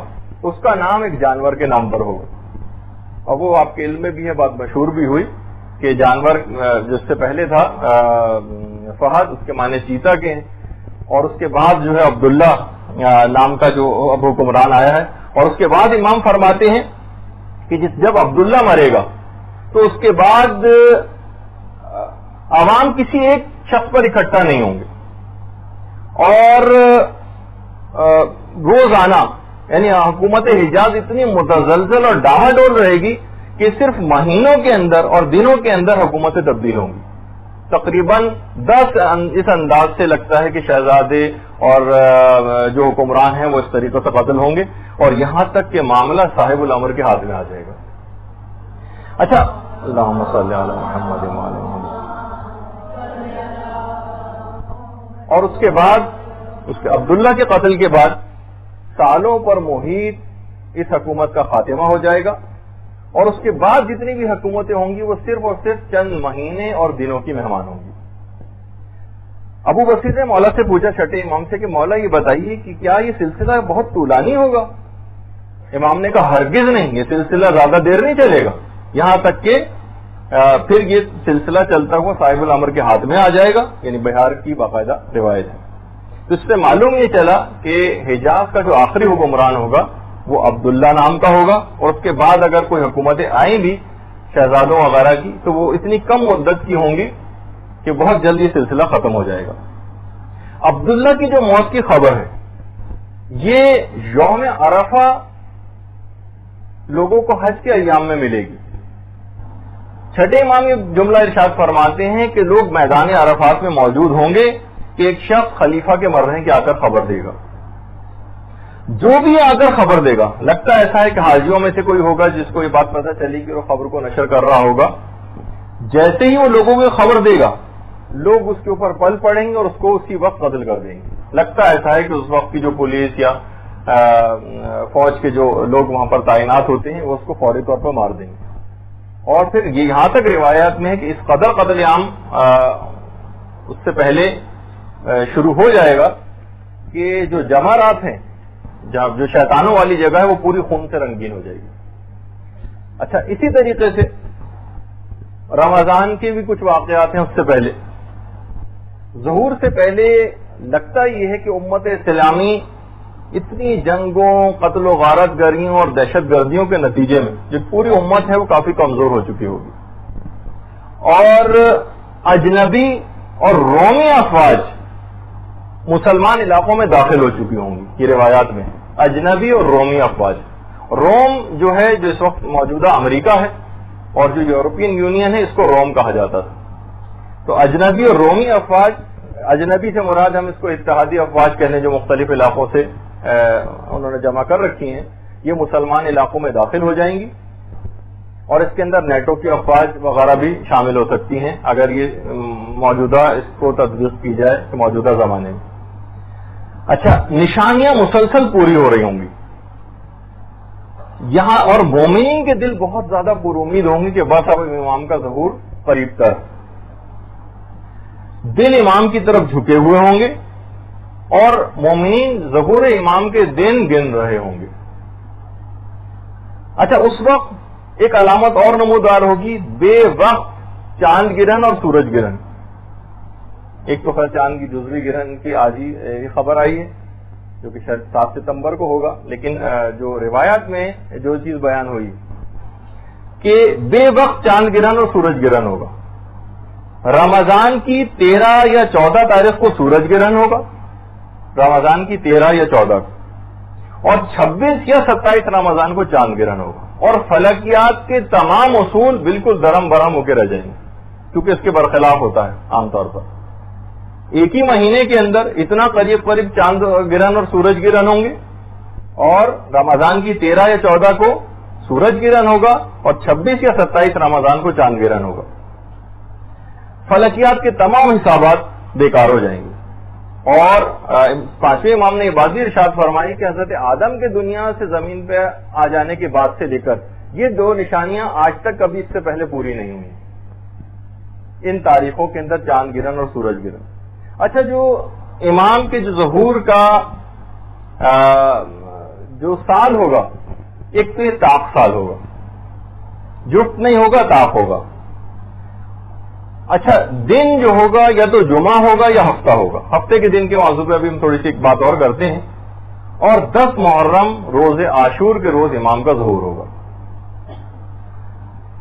[SPEAKER 2] اس کا نام ایک جانور کے نام پر ہوگا، اور وہ آپ کے علم میں بھی ہے، بات مشہور بھی ہوئی کہ جانور جس سے پہلے تھا فہد، اس کے معنی چیتا کے ہیں، اور اس کے بعد جو ہے عبداللہ نام کا جو اب حکمران آیا ہے. اور اس کے بعد امام فرماتے ہیں کہ جب عبداللہ مرے گا تو اس کے بعد عوام کسی ایک شخص پر اکٹھا نہیں ہوں گے، اور روزانہ یعنی حکومت حجاز اتنی متزلزل اور ڈاہا ڈول رہے گی کہ صرف مہینوں کے اندر اور دنوں کے اندر حکومتیں تبدیل ہوں گی. تقریباً 10 اس انداز سے لگتا ہے کہ شہزادے اور جو حکمران ہیں وہ اس طریقے سے قتل ہوں گے، اور یہاں تک کہ معاملہ صاحب الامر کے ہاتھ میں آ جائے گا. اچھا، اللہم صلی علی محمد وعلی محمد. اور اس کے بعد عبداللہ کے قتل کے بعد سالوں پر محیط اس حکومت کا خاتمہ ہو جائے گا، اور اس کے بعد جتنی بھی حکومتیں ہوں گی وہ صرف اور صرف چند مہینے اور دنوں کی مہمان ہوں گی. ابو بصیر نے مولا سے پوچھا چھٹے امام سے کہ مولا یہ بتائیے کہ کیا یہ سلسلہ بہت طولانی ہوگا؟ امام نے کہا ہرگز نہیں، یہ سلسلہ زیادہ دیر نہیں چلے گا، یہاں تک کہ پھر یہ سلسلہ چلتا ہوا صاحب الامر کے ہاتھ میں آ جائے گا. یعنی بہار کی باقاعدہ روایت ہے. تو اس سے معلوم یہ چلا کہ حجاز کا جو آخری حکمران ہوگا وہ عبداللہ نام کا ہوگا، اور اس کے بعد اگر کوئی حکومتیں آئیں بھی شہزادوں وغیرہ کی تو وہ اتنی کم مدت کی ہوں گی کہ بہت جلد یہ سلسلہ ختم ہو جائے گا. عبداللہ کی جو موت کی خبر ہے یہ یوم عرفہ لوگوں کو حج کے ایام میں ملے گی. چھٹے امام یہ جملہ ارشاد فرماتے ہیں کہ لوگ میدان عرفات میں موجود ہوں گے کہ ایک شخص خلیفہ کے مرنے کی آ کر خبر دے گا. جو بھی آ کر خبر دے گا، لگتا ایسا ہے کہ حاجیوں میں سے کوئی ہوگا جس کو یہ بات پتہ چلی کہ وہ خبر کو نشر کر رہا ہوگا. جیسے ہی وہ لوگوں کو خبر دے گا لوگ اس کے اوپر پل پڑیں گے اور اس کو اسی وقت قتل کر دیں گے. لگتا ایسا ہے کہ اس وقت کی جو پولیس یا فوج کے جو لوگ وہاں پر تعینات ہوتے ہیں وہ اس کو فوری طور پر مار دیں گے. اور پھر یہاں تک روایات میں ہے کہ اس قدر قتل عام اس سے پہلے شروع ہو جائے گا کہ جو جمارات ہیں، جو شیطانوں والی جگہ ہے، وہ پوری خون سے رنگین ہو جائے گی. اچھا، اسی طریقے سے رمضان کے بھی کچھ واقعات ہیں. اس سے پہلے ظہور سے پہلے لگتا یہ ہے کہ امت اسلامی اتنی جنگوں، قتل و غارت گریوں اور دہشت گردیوں کے نتیجے میں جو پوری امت ہے وہ کافی کمزور ہو چکی ہوگی، اور اجنبی اور رومی افواج مسلمان علاقوں میں داخل ہو چکی ہوں گی. یہ روایات میں اجنبی اور رومی افواج. روم جو ہے جو اس وقت موجودہ امریکہ ہے، اور جو یورپین یونین ہے اس کو روم کہا جاتا تھا. تو اجنبی اور رومی افواج، اجنبی سے مراد ہم اس کو اتحادی افواج کہنے جو مختلف علاقوں سے انہوں نے جمع کر رکھی ہیں، یہ مسلمان علاقوں میں داخل ہو جائیں گی، اور اس کے اندر نیٹو کی افواج وغیرہ بھی شامل ہو سکتی ہیں اگر یہ موجودہ اس کو تطبیق کی جائے کہ موجودہ زمانے میں. اچھا، نشانیاں مسلسل پوری ہو رہی ہوں گی یہاں، اور مومنین کے دل بہت زیادہ پر امید ہوں گے کہ بس اب امام کا ظہور قریب تر. دل امام کی طرف جھکے ہوئے ہوں گے اور مومنین ظہور امام کے دن گن رہے ہوں گے. اچھا، اس وقت ایک علامت اور نمودار ہوگی، بے وقت چاند گرہن اور سورج گرہن. ایک تو خیر چاند کی جزوی گرہن کی آج ہی یہ خبر آئی ہے جو کہ شاید 7 ستمبر کو ہوگا، لیکن جو روایات میں جو چیز بیان ہوئی کہ بے وقت چاند گرہن اور سورج گرہن ہوگا. رمضان کی 13 یا 14 تاریخ کو سورج گرہن ہوگا، رمضان کی 13 یا 14 کو، اور 26 یا 27 رمضان کو چاند گرہن ہوگا. اور فلکیات کے تمام اصول بالکل درم برہم ہو کے رہ جائیں گے کیونکہ اس کے برخلاف ہوتا ہے عام طور پر. ایک ہی مہینے کے اندر اتنا قریب قریب چاند گرہن اور سورج گرہن ہوں گے، اور رمضان کی 13 یا 14 کو سورج گرہن ہوگا اور 26 یا 27 رمضان کو چاند گرہن ہوگا. فلکیات کے تمام حسابات بیکار ہو جائیں گے. اور 5ویں امام نے یہ بات بھی ارشاد فرمائی کہ حضرت آدم کے دنیا سے زمین پہ آ جانے کے بعد سے لے کر یہ 2 نشانیاں آج تک کبھی اس سے پہلے پوری نہیں ہوئی ان تاریخوں کے اندر، چاند گرہن اور سورج گرہن. اچھا، جو امام کے جو ظہور کا جو سال ہوگا، ایک تو یہ طاق سال ہوگا، جفت نہیں ہوگا، طاق ہوگا. اچھا، دن جو ہوگا یا تو جمعہ ہوگا یا ہفتہ ہوگا. ہفتے کے دن کے موضوع پہ ابھی ہم تھوڑی سی ایک بات اور کرتے ہیں. اور 10 محرم روز عاشور کے روز امام کا ظہور ہوگا.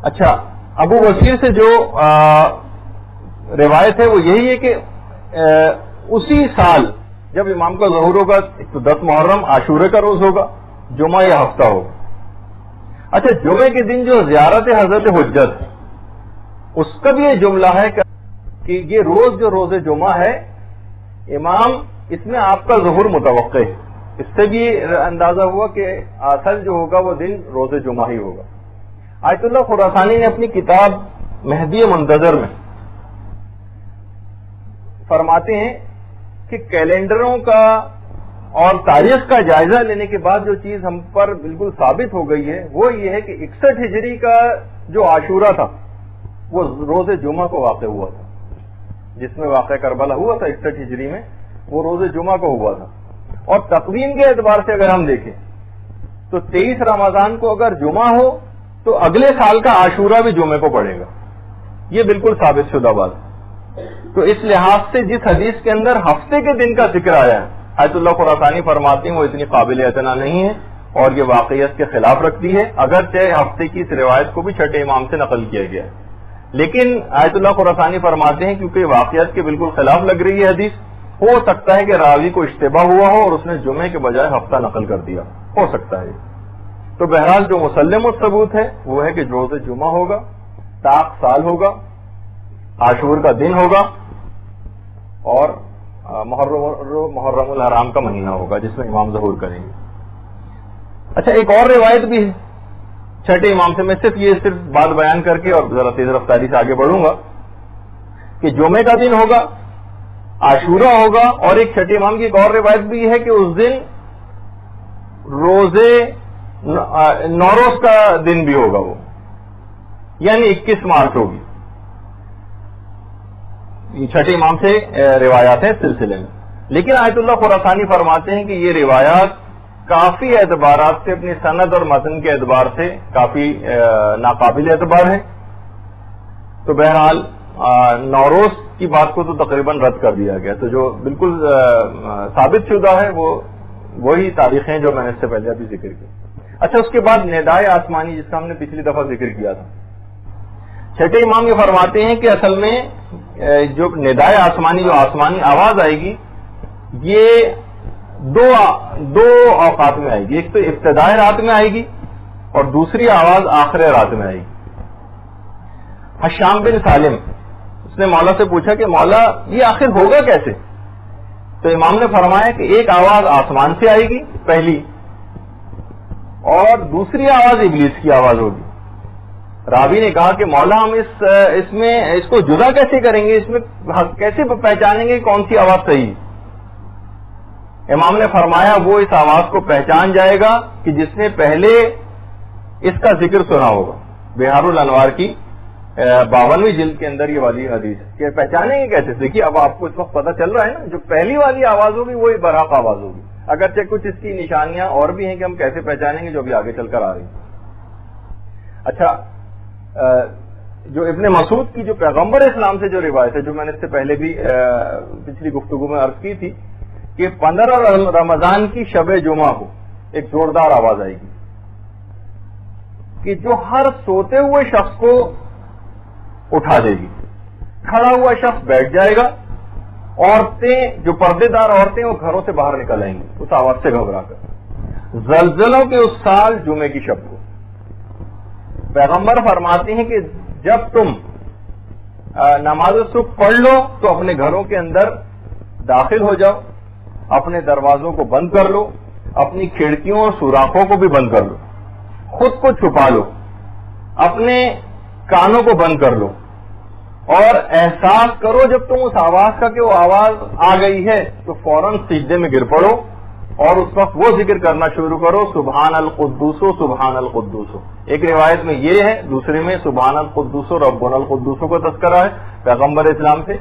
[SPEAKER 2] اچھا، ابو بصیر سے جو روایت ہے وہ یہی ہے کہ اسی سال جب امام کا ظہور ہوگا ایک تو 10 محرم عاشورے کا روز ہوگا، جمعہ یا ہفتہ ہوگا. اچھا، جمعے کے دن جو زیارت حضرت حجت اس کا بھی یہ جملہ ہے کہ کہ یہ روز جو روز جمعہ ہے امام اس میں آپ کا ظہور متوقع ہے. اس سے بھی اندازہ ہوا کہ اصل جو ہوگا وہ دن روز جمعہ ہی ہوگا. آیت اللہ خراسانی نے اپنی کتاب مہدی منتظر میں فرماتے ہیں کہ کیلنڈروں کا اور تاریخ کا جائزہ لینے کے بعد جو چیز ہم پر بالکل ثابت ہو گئی ہے وہ یہ ہے کہ 61 ہجری کا جو عاشورہ تھا وہ روز جمعہ کو واقع ہوا تھا. جس میں واقع کربلا ہوا تھا 61 ہجری میں وہ روز جمعہ کو ہوا تھا. اور تقویم کے اعتبار سے اگر ہم دیکھیں تو 23 رمضان کو اگر جمعہ ہو تو اگلے سال کا عاشورہ بھی جمعے کو پڑے گا. یہ بالکل ثابت شدہ بات ہے. تو اس لحاظ سے جس حدیث کے اندر ہفتے کے دن کا ذکر آیا ہے آیت اللہ خراسانی فرماتے ہیں وہ اتنی قابل اعتنا نہیں ہے اور یہ واقعیت کے خلاف رکھتی ہے، اگرچہ ہفتے کی اس روایت کو بھی چھٹے امام سے نقل کیا گیا ہے. لیکن آیت اللہ خراسانی فرماتے ہیں کیونکہ واقعیت کے بالکل خلاف لگ رہی ہے حدیث، ہو سکتا ہے کہ راوی کو اشتباہ ہوا ہو اور اس نے جمعے کے بجائے ہفتہ نقل کر دیا، ہو سکتا ہے. تو بہرحال جو مسلم الثبوت ہے وہ ہے کہ روز جمعہ ہوگا، طاق سال ہوگا، عاشور کا دن ہوگا اور محرم الحرام کا مہینہ ہوگا جس میں امام ظہور کریں گے. اچھا ایک اور روایت بھی ہے چھٹے امام سے، میں صرف بات بیان کر کے اور ذرا تیز رفتاری سے آگے بڑھوں گا کہ جمعے کا دن ہوگا، عاشورہ ہوگا، اور ایک چھٹے امام کی ایک اور روایت بھی ہے کہ اس دن روزے نوروز کا دن بھی ہوگا، وہ یعنی 21 مارچ ہوگی. یہ چھٹے امام سے روایات ہیں سلسلے میں. لیکن آیت اللہ خراسانی فرماتے ہیں کہ یہ روایات کافی اعتبارات سے اپنی سند اور متن کے اعتبار سے کافی ناقابل اعتبار ہے. تو بہرحال نوروز کی بات کو تو تقریباً رد کر دیا گیا. تو جو بالکل ثابت شدہ ہے وہ وہی تاریخیں جو میں نے اس سے پہلے ابھی ذکر کی. اچھا اس کے بعد ندائے آسمانی جس کا ہم نے پچھلی دفعہ ذکر کیا تھا، چھٹے امام یہ فرماتے ہیں کہ اصل میں جو ندائے آسمانی جو آسمانی آواز آئے گی یہ دو اوقات میں آئے گی. ایک تو ابتدائے رات میں آئے گی اور دوسری آواز آخر رات میں آئے گی. حشام بن سالم اس نے مولا سے پوچھا کہ مولا یہ آخر ہوگا کیسے؟ تو امام نے فرمایا کہ ایک آواز آسمان سے آئے گی پہلی، اور دوسری آواز ابلیس کی آواز ہوگی. راوی نے کہا کہ مولا ہم اس کو جدا کیسے کریں گے، اس میں کیسے پہچانیں گے کون سی آواز صحیح؟ امام نے فرمایا وہ اس آواز کو پہچان جائے گا کہ جس نے پہلے اس کا ذکر سنا ہوگا. بہار الانوار کی 52ویں جلد کے اندر یہ والی حدیث ہے کہ پہچانیں گے کیسے. دیکھیے اب آپ کو اس وقت پتہ چل رہا ہے نا، جو پہلی والی آواز ہوگی وہی برحق آواز ہوگی، اگرچہ کچھ اس کی نشانیاں اور بھی ہیں کہ ہم کیسے پہچانیں گے جو ابھی آگے چل کر آ رہی ہیں. اچھا جو ابن مسعود کی جو پیغمبر اسلام سے جو روایت ہے، جو میں نے اس سے پہلے بھی پچھلی گفتگو میں عرض کی تھی کہ 15 رمضان کی شب جمعہ کو ایک زوردار آواز آئے گی کہ جو ہر سوتے ہوئے شخص کو اٹھا دے گی. کھڑا ہوا شخص بیٹھ جائے گا، عورتیں جو پردے دار عورتیں وہ گھروں سے باہر نکل آئیں گی اس آواز سے گھبرا کر. زلزلوں کے اس سال جمعے کی شب کو پیغمبر فرماتے ہیں کہ جب تم نماز صبح پڑھ لو تو اپنے گھروں کے اندر داخل ہو جاؤ، اپنے دروازوں کو بند کر لو، اپنی کھڑکیوں اور سوراخوں کو بھی بند کر لو، خود کو چھپا لو، اپنے کانوں کو بند کر لو، اور احساس کرو جب تم اس آواز کا کہ وہ آواز آ گئی ہے تو فوراً سجدے میں گر پڑو اور اس وقت وہ ذکر کرنا شروع کرو سبحان القدوس سبحان القدوس. ایک روایت میں یہ ہے، دوسرے میں سبحان القدوس ربنا القدوس کو تذکرہ ہے پیغمبر اسلام سے.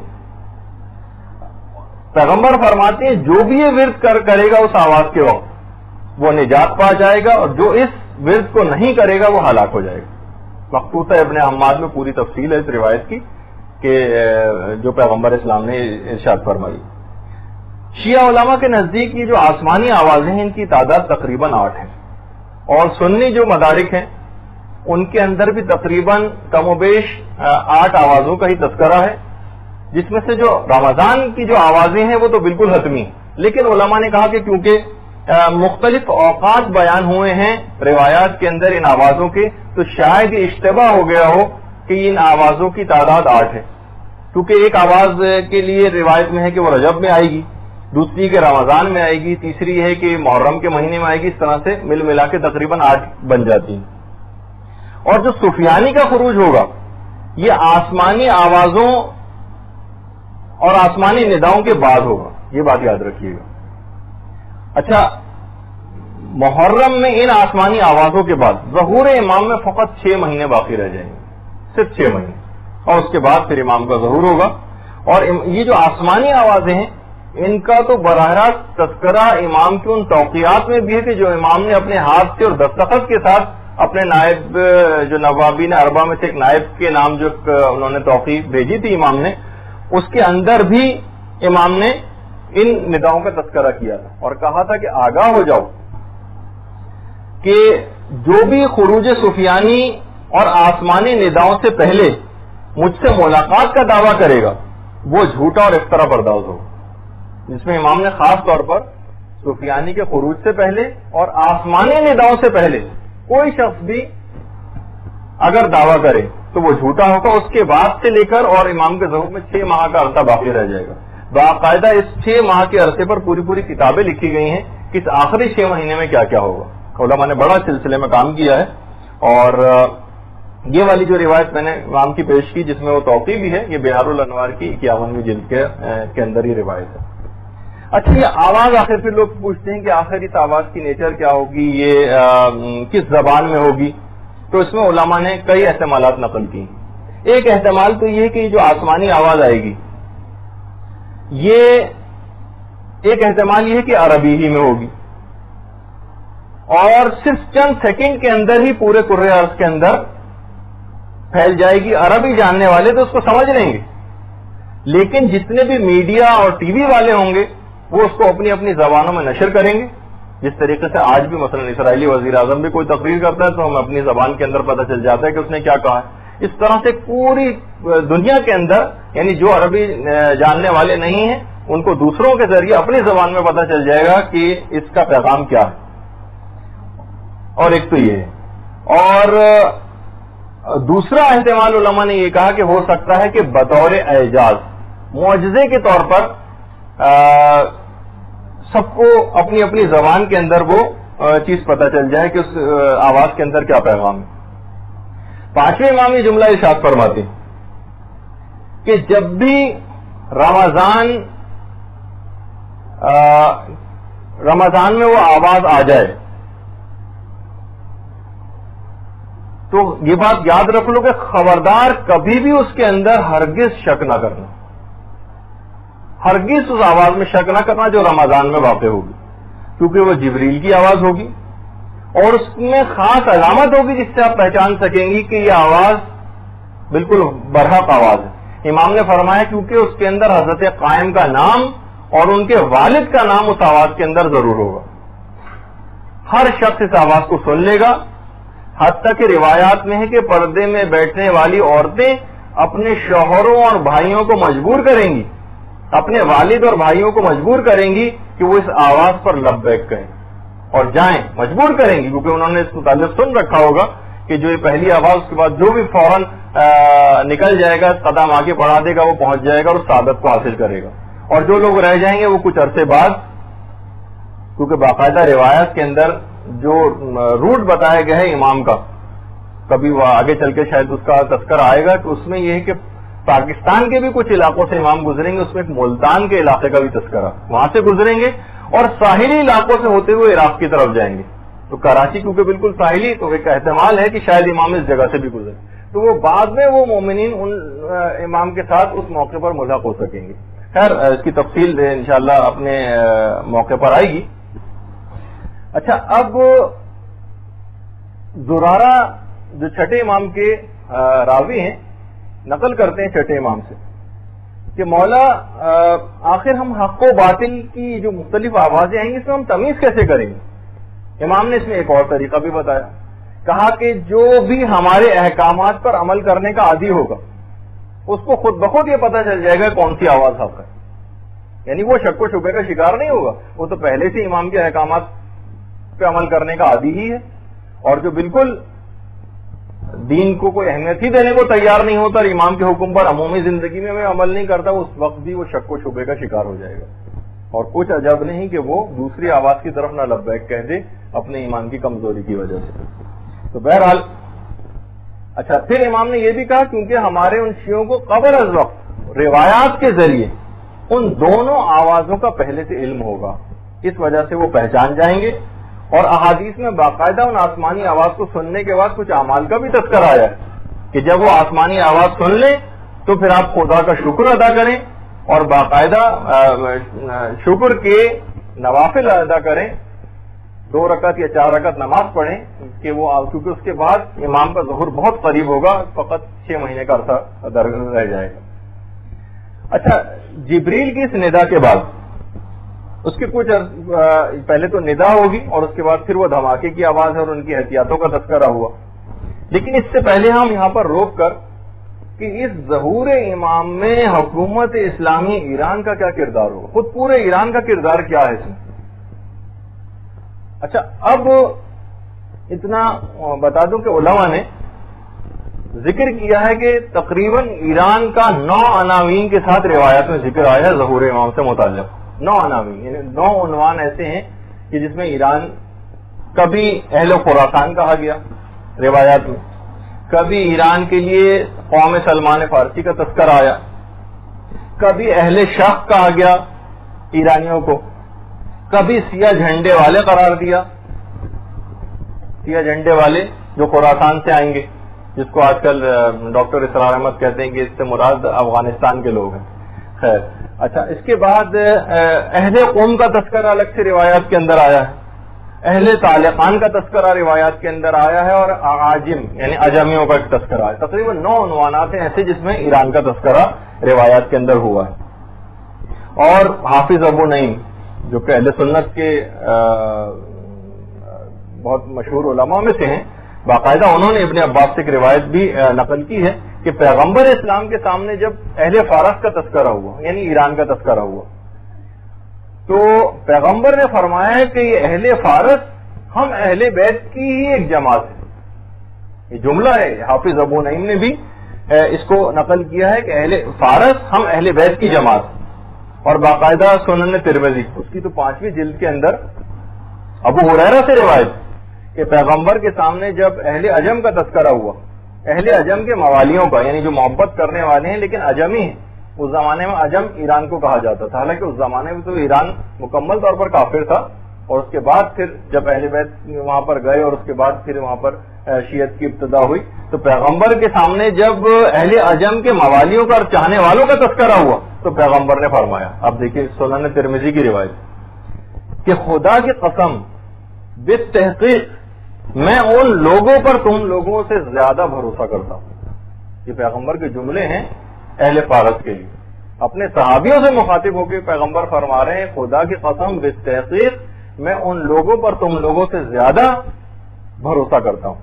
[SPEAKER 2] پیغمبر فرماتے ہیں جو بھی یہ ورد کرے گا اس آواز کے وقت وہ نجات پا جائے گا، اور جو اس ورد کو نہیں کرے گا وہ ہلاک ہو جائے گا. مقطوطہ ابن حماد میں پوری تفصیل ہے اس روایت کی کہ جو پیغمبر اسلام نے ارشاد فرمائی. شیعہ علماء کے نزدیک یہ جو آسمانی آوازیں ہیں ان کی تعداد تقریباً 8 ہے، اور سنی جو مدارک ہیں ان کے اندر بھی تقریباً کم و بیش 8 آوازوں کا ہی تذکرہ ہے، جس میں سے جو رمضان کی جو آوازیں ہیں وہ تو بالکل حتمی ہیں. لیکن علماء نے کہا کہ کیونکہ مختلف اوقات بیان ہوئے ہیں روایات کے اندر ان آوازوں کے، تو شاید یہ اشتباہ ہو گیا ہو کہ ان آوازوں کی تعداد 8 ہے. کیونکہ ایک آواز کے لیے روایت میں ہے کہ وہ رجب میں آئے گی، دوسری کہ رمضان میں آئے گی، تیسری ہے کہ محرم کے مہینے میں آئے گی، اس طرح سے مل ملا کے تقریباً 8 بن جاتی ہیں۔ اور جو سفیانی کا خروج ہوگا یہ آسمانی آوازوں اور آسمانی نداؤں کے بعد ہوگا، یہ بات یاد رکھیے گا۔ اچھا، محرم میں ان آسمانی آوازوں کے بعد ظہور امام میں فقط 6 مہینے باقی رہ جائیں گے، صرف 6 مہینے، اور اس کے بعد پھر امام کا ظہور ہوگا۔ اور یہ جو آسمانی آوازیں ہیں ان کا تو براہ راست تذکرہ امام کی ان توقیات میں بھی ہے کہ جو امام نے اپنے ہاتھ سے اور دستخط کے ساتھ اپنے نائب جو نوابین اربعہ میں سے ایک نائب کے نام جو انہوں نے توقیع بھیجی تھی امام نے، اس کے اندر بھی امام نے ان نداؤں کا تذکرہ کیا تھا اور کہا تھا کہ آگاہ ہو جاؤ کہ جو بھی خروج سفیانی اور آسمانی نداؤں سے پہلے مجھ سے ملاقات کا دعویٰ کرے گا وہ جھوٹا اور افترا پرداز ہوگا، جس میں امام نے خاص طور پر سفیانی کے خروج سے پہلے اور آسمانی نداؤں سے پہلے کوئی شخص بھی اگر دعویٰ کرے تو وہ جھوٹا ہوگا۔ اس کے بعد سے لے کر اور امام کے ظہور میں 6 ماہ کا عرصہ باقی رہ جائے گا۔ باقاعدہ اس 6 ماہ کے عرصے پر پوری کتابیں لکھی گئی ہیں کہ اس آخری 6 مہینے میں کیا کیا ہوگا۔ علماء نے بڑا سلسلے میں کام کیا ہے، اور یہ والی جو روایت میں نے امام کی پیش کی جس میں وہ توقیع بھی ہے، یہ بہار الانوار کی 51ویں جلد کے اندر ہی روایت ہے۔ اچھا، یہ آواز آخر پھر لوگ پوچھتے ہیں کہ آخر اس آواز کی نیچر کیا ہوگی، یہ کس زبان میں ہوگی؟ تو اس میں علماء نے کئی احتمالات نقل کی۔ ایک احتمال تو یہ ہے کہ جو آسمانی آواز آئے گی یہ ایک احتمال یہ ہے کہ عربی ہی میں ہوگی، اور صرف چند سیکنڈ کے اندر ہی پورے کرۂ ارض کے اندر پھیل جائے گی۔ عربی جاننے والے تو اس کو سمجھ لیں گے، لیکن جتنے بھی میڈیا اور ٹی وی والے ہوں گے وہ اس کو اپنی اپنی زبانوں میں نشر کریں گے، جس طریقے سے آج بھی مثلا اسرائیلی وزیر اعظم بھی کوئی تقریر کرتا ہے تو ہمیں اپنی زبان کے اندر پتہ چل جاتا ہے کہ اس نے کیا کہا ہے۔ اس طرح سے پوری دنیا کے اندر یعنی جو عربی جاننے والے نہیں ہیں ان کو دوسروں کے ذریعے اپنی زبان میں پتہ چل جائے گا کہ اس کا پیغام کیا ہے۔ اور ایک تو یہ ہے، اور دوسرا احتمال علماء نے یہ کہا کہ ہو سکتا ہے کہ بطور اعجاز معجزے کے طور پر سب کو اپنی اپنی زبان کے اندر وہ چیز پتہ چل جائے کہ اس آواز کے اندر کیا پیغام ہے۔ 5ویں امام یہ جملہ ارشاد فرماتے ہیں کہ جب بھی رمضان میں وہ آواز آ جائے تو یہ بات یاد رکھ لو کہ خبردار کبھی بھی اس کے اندر ہرگز شک نہ کرنا، ہرگز اس آواز میں شک نہ کرنا جو رمضان میں واقع ہوگی، کیونکہ وہ جبریل کی آواز ہوگی اور اس میں خاص علامت ہوگی جس سے آپ پہچان سکیں گی کہ یہ آواز بالکل برحق آواز ہے۔ امام نے فرمایا کیونکہ اس کے اندر حضرت قائم کا نام اور ان کے والد کا نام اس آواز کے اندر ضرور ہوگا۔ ہر شخص اس آواز کو سن لے گا، حتیٰ کہ روایات میں ہے کہ پردے میں بیٹھنے والی عورتیں اپنے شوہروں اور بھائیوں کو مجبور کریں گی، اپنے والد اور بھائیوں کو مجبور کریں گی کہ وہ اس آواز پر لبیک کہیں اور جائیں، مجبور کریں گی کیونکہ انہوں نے اس متعلق سن رکھا ہوگا کہ جو یہ پہلی آواز اس کے بعد جو بھی فوراً نکل جائے گا، قدم آگے بڑھا دے گا، وہ پہنچ جائے گا اور اس سعادت کو حاصل کرے گا، اور جو لوگ رہ جائیں گے وہ کچھ عرصے بعد، کیونکہ باقاعدہ روایت کے اندر جو روٹ بتایا گیا ہے امام کا، کبھی وہ آگے چل کے شاید اس کا تذکر آئے گا کہ اس میں یہ ہے کہ پاکستان کے بھی کچھ علاقوں سے امام گزریں گے، اس میں ایک ملتان کے علاقے کا بھی تذکرہ، وہاں سے گزریں گے اور ساحلی علاقوں سے ہوتے ہوئے عراق کی طرف جائیں گے۔ تو کراچی کیونکہ بالکل ساحلی، تو ایک احتمال ہے کہ شاید امام اس جگہ سے بھی گزرے، تو وہ بعد میں وہ مومنین ان امام کے ساتھ اس موقع پر ملحق ہو سکیں گے۔ خیر اس کی تفصیل انشاءاللہ اپنے موقع پر آئے گی۔ اچھا، اب زرارہ جو چھٹے امام کے راوی ہیں نقل کرتے ہیں چھٹے امام سے کہ مولا آخر ہم حق و باطل کی جو مختلف آوازیں آئیں گی اس میں ہم تمیز کیسے کریں گے؟ امام نے اس میں ایک اور طریقہ بھی بتایا، کہا کہ جو بھی ہمارے احکامات پر عمل کرنے کا عادی ہوگا اس کو خود بخود یہ پتہ چل جائے گا کون سی آواز حق ہے، یعنی وہ شک و شبہ کا شکار نہیں ہوگا، وہ تو پہلے سے امام کے احکامات پہ عمل کرنے کا عادی ہی ہے، اور جو بالکل دین کو کوئی اہمیت ہی دینے کو تیار نہیں ہوتا اور امام کے حکم پر عمومی زندگی میں عمل نہیں کرتا، اس وقت بھی وہ شک و شبے کا شکار ہو جائے گا، اور کچھ عجب نہیں کہ وہ دوسری آواز کی طرف نہ لبیک کہہ دے اپنے ایمان کی کمزوری کی وجہ سے۔ تو بہرحال اچھا، پھر امام نے یہ بھی کہا کیونکہ ہمارے ان شیعوں کو قبل از وقت روایات کے ذریعے ان دونوں آوازوں کا پہلے سے علم ہوگا، اس وجہ سے وہ پہچان جائیں گے، اور احادیث میں باقاعدہ ان آسمانی آواز کو سننے کے بعد کچھ اعمال کا بھی تذکرہ آیا ہے کہ جب وہ آسمانی آواز سن لیں تو پھر آپ خدا کا شکر ادا کریں اور باقاعدہ شکر کے نوافل ادا کریں، 2 رکعت یا 4 رکعت نماز پڑھیں کہ وہ کیونکہ اس کے بعد امام کا ظہور بہت قریب ہوگا، فقط 6 مہینے کا عرصہ درگزر رہ جائے گا۔ اچھا، جبریل کی اس ندا کے بعد اس کے کچھ پہلے تو ندا ہوگی اور اس کے بعد پھر وہ دھماکے کی آواز ہے اور ان کی احتیاطوں کا تذکرہ ہوا، لیکن اس سے پہلے ہم یہاں پر روک کر کہ اس ظہور امام میں حکومت اسلامی ایران کا کیا کردار ہوگا، خود پورے ایران کا کردار کیا ہے اس میں۔ اچھا، اب اتنا بتا دوں کہ علماء نے ذکر کیا ہے کہ تقریباً ایران کا 9 عناوین کے ساتھ روایت میں ذکر آیا ہے ظہور امام سے متعلق، 9 عناوین یعنی 9 عنوان ایسے ہیں کہ جس میں ایران کبھی اہل خراسان کہا گیا روایات میں، کبھی ایران کے لیے قوم سلمان فارسی کا تذکرہ آیا، کبھی اہل شرق کہا گیا ایرانیوں کو، کبھی سیاہ جھنڈے والے قرار دیا، سیاہ جھنڈے والے جو خراسان سے آئیں گے، جس کو آج کل ڈاکٹر اسرار احمد کہتے ہیں کہ اس سے مراد افغانستان کے لوگ ہیں۔ خیر، اچھا، اس کے بعد اہل قوم کا تذکرہ الگ سے روایات کے اندر آیا ہے، اہل طالقان کا تذکرہ روایات کے اندر آیا ہے، اور عاجم یعنی اجمیوں کا ایک تذکرہ ہے۔ تقریباً 9 عنوانات ہیں ایسے جس میں ایران کا تذکرہ روایات کے اندر ہوا ہے۔ اور حافظ ابو نعیم جو کہ اہل سنت کے بہت مشہور علماء میں سے ہیں، باقاعدہ انہوں نے ابن عباس سے ایک روایت بھی نقل کی ہے کہ پیغمبر اسلام کے سامنے جب اہل فارس کا تذکرہ ہوا یعنی ایران کا تذکرہ ہوا تو پیغمبر نے فرمایا ہے کہ یہ اہل فارس ہم اہل بیت کی ہی ایک جماعت ہے۔ یہ جملہ ہے، حافظ ابو نعیم نے بھی اس کو نقل کیا ہے کہ اہل فارس ہم اہل بیت کی جماعت، اور باقاعدہ سنن ترمذی اس کی تو 5ویں جلد کے اندر ابو ہریرہ سے روایت کہ پیغمبر کے سامنے جب اہل عجم کا تذکرہ ہوا، اہل عجم کے موالیوں کا یعنی جو محبت کرنے والے ہیں لیکن عجمی ہیں، اس زمانے میں عجم ایران کو کہا جاتا تھا، حالانکہ اس زمانے میں تو ایران مکمل طور پر کافر تھا، اور اس کے بعد پھر جب اہل بیت وہاں پر گئے اور اس کے بعد پھر وہاں پر شیعت کی ابتدا ہوئی، تو پیغمبر کے سامنے جب اہل عجم کے موالیوں کا اور چاہنے والوں کا تذکرہ ہوا تو پیغمبر نے فرمایا، اب دیکھیے سنن ترمذی کی روایت کہ خدا کی قسم بالتحقیق میں ان لوگوں پر تم لوگوں سے زیادہ بھروسہ کرتا ہوں۔ یہ پیغمبر کے جملے ہیں اہل فارس کے لیے، اپنے صحابیوں سے مخاطب ہو کے پیغمبر فرما رہے ہیں خدا کی قسم بالتحقیق میں ان لوگوں پر تم لوگوں سے زیادہ بھروسہ کرتا ہوں۔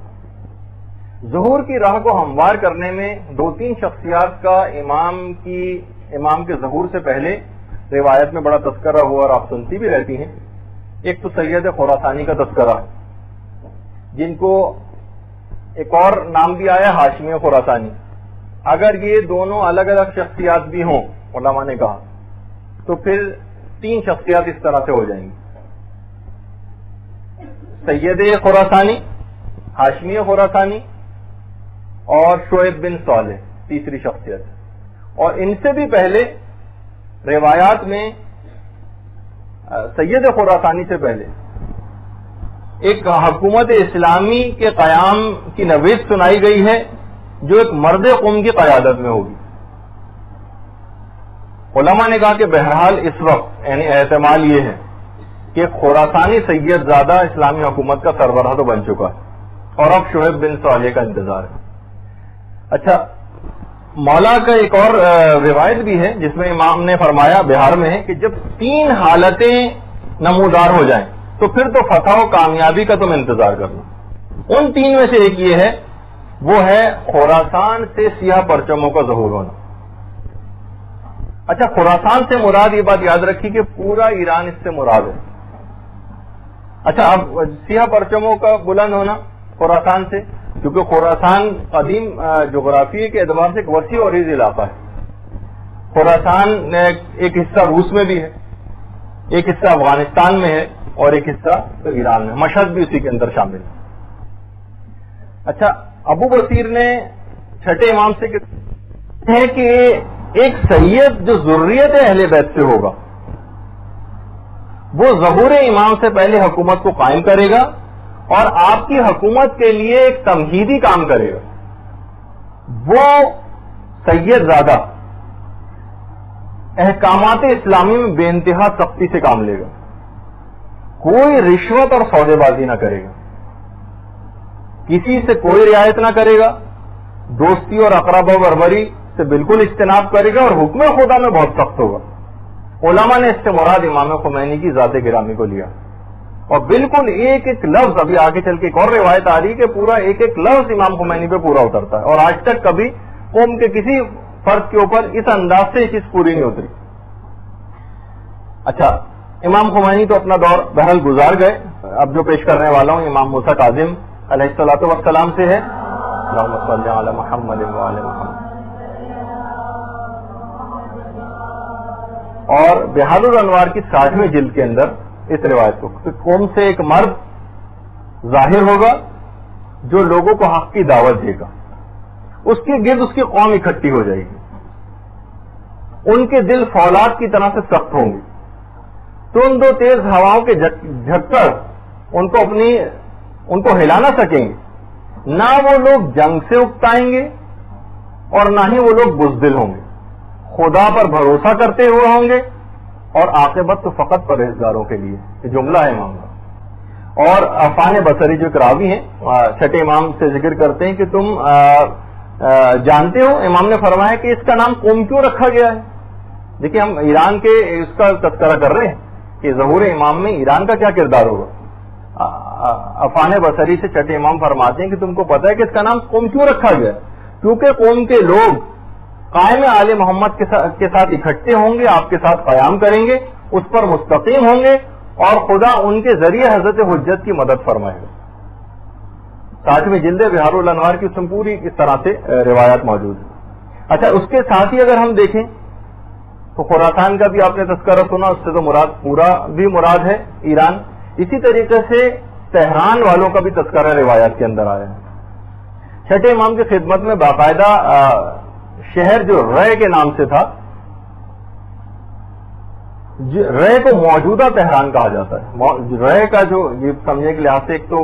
[SPEAKER 2] ظہور کی راہ کو ہموار کرنے میں 2-3 شخصیات کا امام کے ظہور سے پہلے روایت میں بڑا تذکرہ ہوا اور آپ سنتی بھی رہتی ہیں۔ ایک تو سید خراسانی کا تذکرہ ہے، جن کو ایک اور نام بھی آیا ہاشمی خراسانی۔ اگر یہ دونوں الگ الگ شخصیات بھی ہوں علماء نے کہا تو پھر 3 شخصیات اس طرح سے ہو جائیں گی، سید خراسانی، ہاشمی خراسانی اور شعیب بن صالح تیسری شخصیت۔ اور ان سے بھی پہلے روایات میں سید خراسانی سے پہلے ایک حکومت اسلامی کے قیام کی نوید سنائی گئی ہے جو ایک مرد قوم کی قیادت میں ہوگی۔ علماء نے کہا کہ بہرحال اس وقت یعنی احتمال یہ ہے کہ خراسانی سید زادہ اسلامی حکومت کا سربراہ تو بن چکا ہے اور اب شعیب بن صالح کا انتظار ہے۔ اچھا، مولا کا ایک اور روایت بھی ہے جس میں امام نے فرمایا بہار میں ہے کہ جب 3 حالتیں نمودار ہو جائیں تو پھر تو فتح و کامیابی کا تم انتظار کرنا۔ ان 3 میں سے ایک یہ ہے، وہ ہے خراسان سے سیاہ پرچموں کا ظہور ہونا۔ اچھا، خراسان سے مراد یہ بات یاد رکھی کہ پورا ایران اس سے مراد ہے۔ اچھا، اب سیاہ پرچموں کا بلند ہونا خراسان سے کیونکہ خراسان قدیم جغرافیے کے اعتبار سے ایک وسیع اور عریض علاقہ ہے. خراسان ایک حصہ روس میں بھی ہے، ایک حصہ افغانستان میں ہے اور ایک حصہ ایران میں. مشہد بھی اسی کے اندر شامل ہے. اچھا، ابو بصیر نے چھٹے امام سے ہے کہ ایک سید جو ذریت اہل بیت سے ہوگا وہ ظہور امام سے پہلے حکومت کو قائم کرے گا اور آپ کی حکومت کے لیے ایک تمہیدی کام کرے گا. وہ سید زادہ احکامات اسلامی میں بے انتہا سختی سے کام لے گا، کوئی رشوت اور سودے بازی نہ کرے گا، کسی سے کوئی رعایت نہ کرے گا، دوستی اور اقربا بربری سے بالکل اجتناب کرے گا اور حکم خدا میں بہت سخت ہوگا. علماء نے اس سے مراد امام خمینی کی ذات گرامی کو لیا اور بالکل ایک ایک لفظ، ابھی آگے چل کے ایک اور روایت آ رہی کہ پورا ایک ایک لفظ امام خمینی پہ پورا اترتا ہے اور آج تک کبھی قوم کے کسی فرد کے اوپر اس انداز سے یہ چیز پوری نہیں اتری. اچھا، امام خمینی تو اپنا دور بہرحال گزار گئے. اب جو پیش کرنے والا ہوں امام موسیٰ کاظم علیہ الصلوۃ والسلام سے ہے. اللہم صلی علی محمد وعلی محمد. اور بحار الانوار کی 60ویں جلد کے اندر اس روایت کو کہ قوم سے ایک مرد ظاہر ہوگا جو لوگوں کو حق کی دعوت دے گا، اس کے گرد اس کی قوم اکٹھی ہو جائے گی، ان کے دل فولاد کی طرح سے سخت ہوں گے، تند و تیز ہواؤں کے جھکڑ ان کو ہلا نہ سکیں گے، نہ وہ لوگ جنگ سے اکتائیں گے اور نہ ہی وہ لوگ بزدل ہوں گے، خدا پر بھروسہ کرتے ہوئے ہوں گے اور عاقبت تو فقط پرہیزگاروں کے لیے. یہ جملہ ہے امام کا. اور عفان بصری جو ایک راوی ہیں چھٹے امام سے ذکر کرتے ہیں کہ تم جانتے ہو، امام نے فرمایا کہ اس کا نام قوم کیوں رکھا گیا ہے. دیکھیے ہم ایران کے اس کا تذکرہ کر رہے ہیں کہ ظہور امام میں ایران کا کیا کردار ہوگا. عفان بصری سے چھٹے امام فرماتے ہیں کہ تم کو پتا ہے کہ اس کا نام قوم کیوں رکھا گیا ہے؟ کیونکہ قوم کے لوگ قائم آل محمد کے ساتھ اکٹھے ہوں گے، آپ کے ساتھ قیام کریں گے، اس پر مستقیم ہوں گے اور خدا ان کے ذریعے حضرت حجت کی مدد فرمائے گا. 60ویں جلد بحار الانوار کی اس میں پوری اس طرح سے روایات موجود ہیں. اچھا، اس کے ساتھ ہی اگر ہم دیکھیں تو خراسان کا بھی آپ نے تذکرہ سنا، اس سے تو مراد پورا بھی مراد ہے ایران. اسی طریقے سے تہران والوں کا بھی تذکرہ روایات کے اندر آیا ہے. چھٹے امام کی خدمت میں باقاعدہ شہر جو رے کے نام سے تھا، رے کو موجودہ تہران کہا جاتا ہے. رے کا جو یہ سمجھنے کے لحاظ سے ایک تو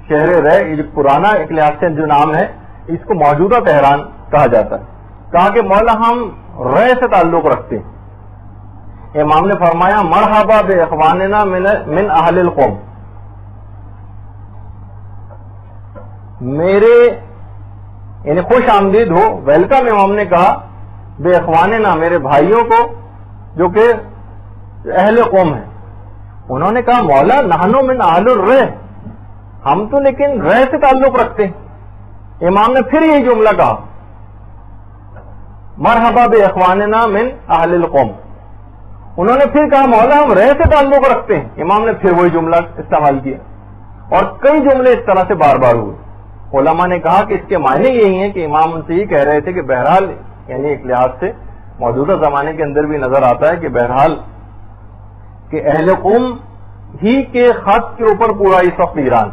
[SPEAKER 2] شہر رے یہ پرانا ایک لحاظ سے جو نام ہے اس کو موجودہ تہران کہا جاتا ہے. کہا کہ مولا ہم رے سے تعلق رکھتے ہیں. امام نے فرمایا مرحبا بے اخواننا من اہل القوم، میرے یعنی خوش آمدید ہو، ویلکم. امام نے کہا بے اخواننا، میرے بھائیوں کو جو کہ اہل قوم ہیں. انہوں نے کہا مولا نحنو من اہل الرے، ہم تو لیکن رے سے تعلق رکھتے ہیں. امام نے پھر یہی جملہ کہا مرحبا بے اخواننا من اہل القوم. انہوں نے پھر کہا مولا ہم رے سے تعلق رکھتے ہیں. امام نے پھر وہی جملہ استعمال کیا اور کئی جملے اس طرح سے بار بار ہوئے. علماء نے کہا کہ اس کے معنی یہی ہیں کہ امام ان سے یہ کہہ رہے تھے کہ بہرحال یعنی ایک لحاظ سے موجودہ زمانے کے اندر بھی نظر آتا ہے کہ بہرحال کہ اہل قوم ہی کے خط کے اوپر پورا اس وقت ایران،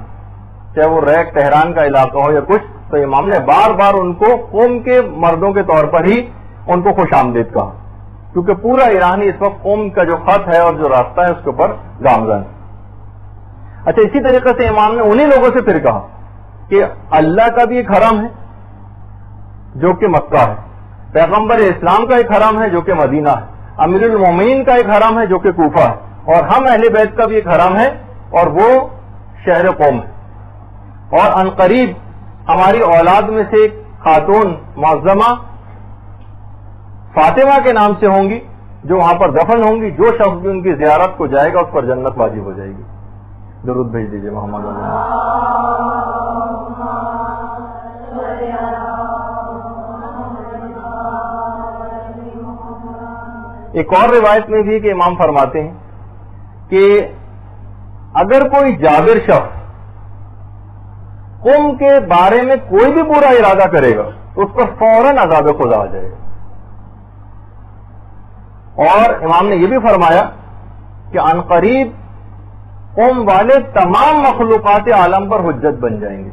[SPEAKER 2] چاہے وہ ریک تہران کا علاقہ ہو یا کچھ، تو امام نے بار بار ان کو قوم کے مردوں کے طور پر ہی ان کو خوش آمدید کہا، کیونکہ پورا ایران اس وقت قوم کا جو خط ہے اور جو راستہ ہے اس کے اوپر گامزن. اچھا، اسی طریقے سے امام نے انہی لوگوں سے پھر کہا کہ اللہ کا بھی ایک حرم ہے جو کہ مکہ ہے، پیغمبر اسلام کا ایک حرم ہے جو کہ مدینہ ہے، امیر المومنین کا ایک حرم ہے جو کہ کوفہ ہے، اور ہم اہل بیت کا بھی ایک حرم ہے اور وہ شہر قوم ہے. اور عنقریب ہماری اولاد میں سے ایک خاتون معظمہ فاطمہ کے نام سے ہوں گی جو وہاں پر دفن ہوں گی. جو شخص بھی ان کی زیارت کو جائے گا اس پر جنت واجب ہو جائے گی. درود بھیج دیجیے محمد علیہ. ایک اور روایت میں بھی کہ امام فرماتے ہیں کہ اگر کوئی جابر شخص قم کے بارے میں کوئی بھی برا ارادہ کرے گا تو اس پر فوراً عذاب خدا آ جائے گا. اور امام نے یہ بھی فرمایا کہ عن قریب قم والے تمام مخلوقات عالم پر حجت بن جائیں گے.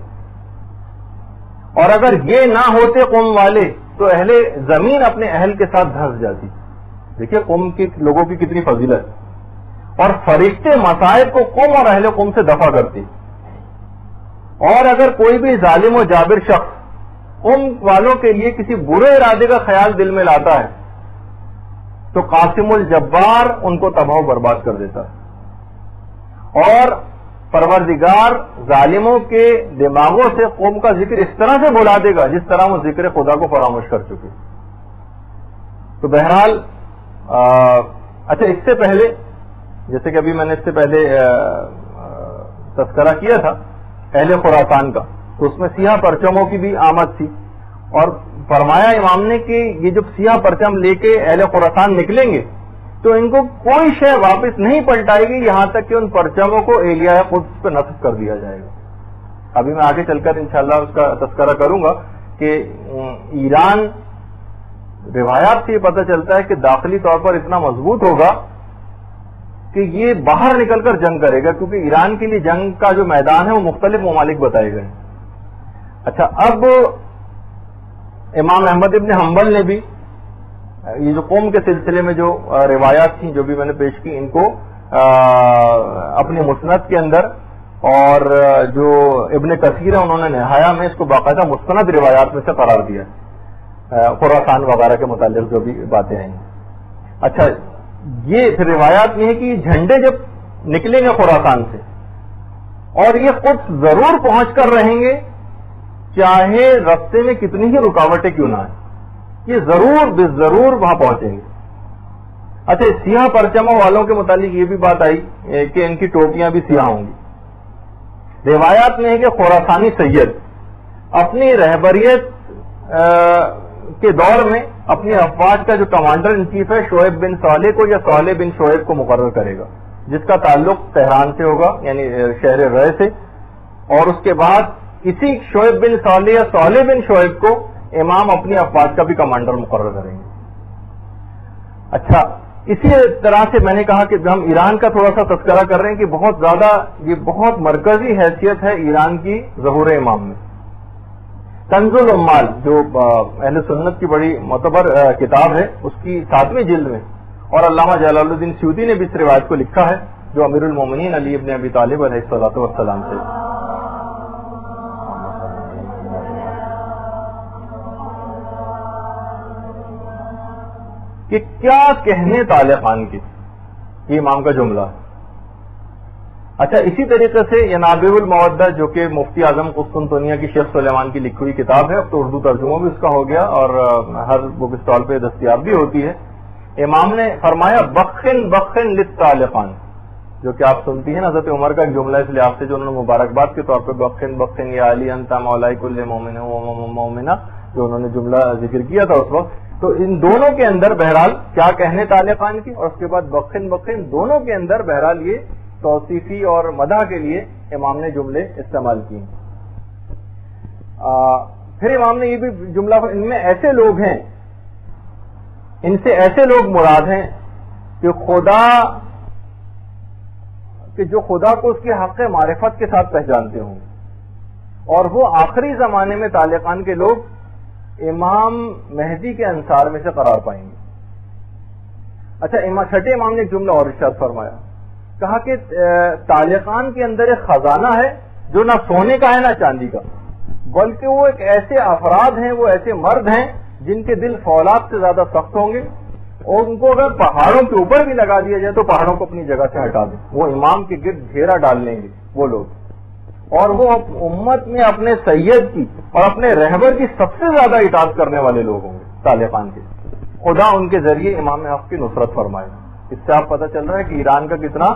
[SPEAKER 2] اور اگر یہ نہ ہوتے قم والے تو اہل زمین اپنے اہل کے ساتھ دھنس جاتی. دیکھیے قم کے لوگوں کی کتنی فضیلت, اور فرشتے مصائب کو قم اور اہل قم سے دفع کرتے. اور اگر کوئی بھی ظالم و جابر شخص قم والوں کے لیے کسی برے ارادے کا خیال دل میں لاتا ہے تو قاسم الجبار ان کو تباہ و برباد کر دیتا ہے. اور پروردگار ظالموں کے دماغوں سے قوم کا ذکر اس طرح سے بھلا دے گا جس طرح وہ ذکر خدا کو فراموش کر چکے. تو بہرحال اچھا, اس سے پہلے جیسے کہ ابھی میں نے اس سے پہلے تذکرہ کیا تھا اہل خراسان کا, تو اس میں سیاہ پرچموں کی بھی آمد تھی. اور فرمایا امام نے کہ یہ جب سیاہ پرچم لے کے اہل خراسان نکلیں گے تو ان کو کوئی شے واپس نہیں پلٹائے گی یہاں تک کہ ان پرچموں کو الیاء قدس پہ نصب کر دیا جائے گا. ابھی میں آگے چل کر انشاءاللہ اس کا تذکرہ کروں گا کہ ایران, روایات سے یہ پتہ چلتا ہے کہ داخلی طور پر اتنا مضبوط ہوگا کہ یہ باہر نکل کر جنگ کرے گا, کیونکہ ایران کے لیے جنگ کا جو میدان ہے وہ مختلف ممالک بتائے گئے. اچھا, اب امام احمد ابن حنبل نے بھی یہ جو قوم کے سلسلے میں جو روایات تھیں جو بھی میں نے پیش کی ان کو اپنی مسند کے اندر, اور جو ابن کثیر ہے انہوں نے نہایا میں اس کو باقاعدہ مستند روایات میں سے قرار دیا خراسان وغیرہ کے متعلق جو بھی باتیں ہیں. اچھا, یہ پھر روایات یہ ہے کہ جھنڈے جب نکلیں گے خراسان سے اور یہ خود ضرور پہنچ کر رہیں گے چاہے راستے میں کتنی ہی رکاوٹیں کیوں نہ آئیں, یہ ضرور بے ضرور وہاں پہنچیں گے. اچھا, سیاہ پرچموں والوں کے متعلق یہ بھی بات آئی کہ ان کی ٹوپیاں بھی سیاہ ہوں گی. روایات میں ہے کہ خراسانی سید اپنی رہبریت کے دور میں اپنی افواج کا جو کمانڈر ان چیف ہے شعیب بن صالح کو یا صالح بن شعیب کو مقرر کرے گا, جس کا تعلق تہران سے ہوگا یعنی شہر رے سے. اور اس کے بعد اسی شعیب بن صالح یا صالح بن شعیب کو امام اپنی افواج کا بھی کمانڈر مقرر کریں گے. اچھا, اسی طرح سے میں نے کہا کہ ہم ایران کا تھوڑا سا تذکرہ کر رہے ہیں کہ بہت زیادہ یہ بہت مرکزی حیثیت ہے ایران کی ظہور امام میں. کنز العمال جو اہل سنت کی بڑی معتبر کتاب ہے اس کی 7ویں جلد میں, اور علامہ جلال الدین سیوطی نے بھی اس روایت کو لکھا ہے جو امیر المومنین علی ابن ابی طالب علیہ الصلوۃ والسلام سے. کہ کیا کہنے طالقان کی, یہ امام کا جملہ ہے. اچھا, اسی طریقے سے ینابیع المودہ جو کہ مفتی اعظم قسطنطنیہ کی شیخ سلیمان کی لکھی ہوئی کتاب ہے, اب تو اردو ترجمہ بھی اس کا ہو گیا اور ہر بک اسٹال پہ دستیاب بھی ہوتی ہے. امام نے فرمایا بخن بخن للطالقان, جو کہ آپ سنتی ہیں نا حضرت عمر کا ایک جملہ اس لحاظ سے جو انہوں نے مبارکباد کے طور پہ بخن بخن یا علی انت مولائی کل مومن و مومنہ جو انہوں نے جملہ ذکر کیا تھا اس وقت. تو ان دونوں کے اندر بہرحال کیا کہنے طالقان کی اور اس کے بعد بخن بخن, دونوں کے اندر بہرحال یہ توصیفی اور مدح کے لیے امام نے جملے استعمال کیے. پھر امام نے یہ بھی جملہ, ان میں ایسے لوگ ہیں, ان سے ایسے لوگ مراد ہیں کہ جو خدا کو اس کے حق معرفت کے ساتھ پہچانتے ہوں, اور وہ آخری زمانے میں طالقان کے لوگ امام مہدی کے انصار میں سے قرار پائیں گے. اچھا, چھٹے امام نے ایک جملہ اور ارشاد فرمایا, کہا کہ طالقان کے اندر ایک خزانہ ہے جو نہ سونے کا ہے نہ چاندی کا, بلکہ وہ ایک ایسے افراد ہیں, وہ ایسے مرد ہیں جن کے دل فولاد سے زیادہ سخت ہوں گے, اور ان کو اگر پہاڑوں کے اوپر بھی لگا دیا جائے تو پہاڑوں کو اپنی جگہ سے ہٹا دیں, وہ امام کے گرد گھیرا ڈال لیں گے وہ لوگ. اور وہ امت میں اپنے سید کی اور اپنے رہبر کی سب سے زیادہ اطاعت کرنے والے لوگ ہوں گے طالقان کے. خدا ان کے ذریعے امام حق کی نصرت فرمائے. اس سے آپ پتہ چل رہا ہے کہ ایران کا کتنا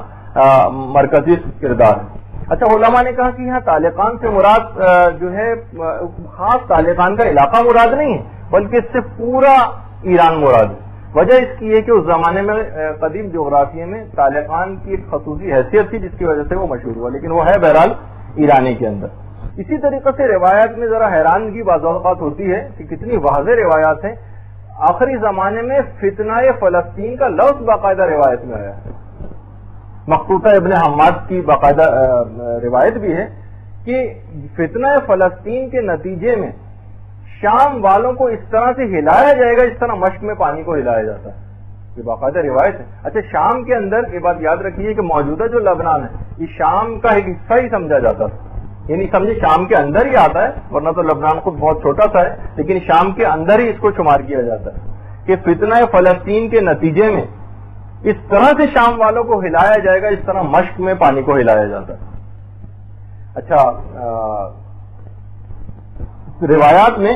[SPEAKER 2] مرکزی کردار ہے. اچھا, علماء نے کہا کہ یہاں طالقان سے مراد جو ہے خاص طالقان کا علاقہ مراد نہیں ہے, بلکہ اس سے پورا ایران مراد ہے. وجہ اس کی ہے کہ اس زمانے میں قدیم جغرافیے میں طالقان کی ایک خصوصی حیثیت تھی جس کی وجہ سے وہ مشہور ہوا, لیکن وہ ہے بہرحال ایرانی کے اندر. اسی طریقے سے روایات میں ذرا حیرانگی بعض اوقات ہوتی ہے کہ کتنی واضح روایات ہیں. آخری زمانے میں فتنہ فلسطین کا لفظ باقاعدہ روایت میں آیا ہے. مقطوطہ ابن حماد کی باقاعدہ روایت بھی ہے کہ فتنہ فلسطین کے نتیجے میں شام والوں کو اس طرح سے ہلایا جائے گا جس طرح مشق میں پانی کو ہلایا جاتا ہے. یہ باقاعدہ روایت ہے. اچھا شام کے اندر یہ بات یاد رکھیے کہ موجودہ جو لبنان ہے یہ شام کا ایک حصہ ہی سمجھا جاتا تھا. یعنی سمجھے شام کے اندر ہی آتا ہے, ورنہ تو لبنان خود بہت چھوٹا سا ہے, لیکن شام کے اندر ہی اس کو شمار کیا جاتا ہے کہ فتنہ فلسطین کے نتیجے میں اس طرح سے شام والوں کو ہلایا جائے گا جس طرح مشق میں پانی کو ہلایا جاتا ہے. اچھا روایات میں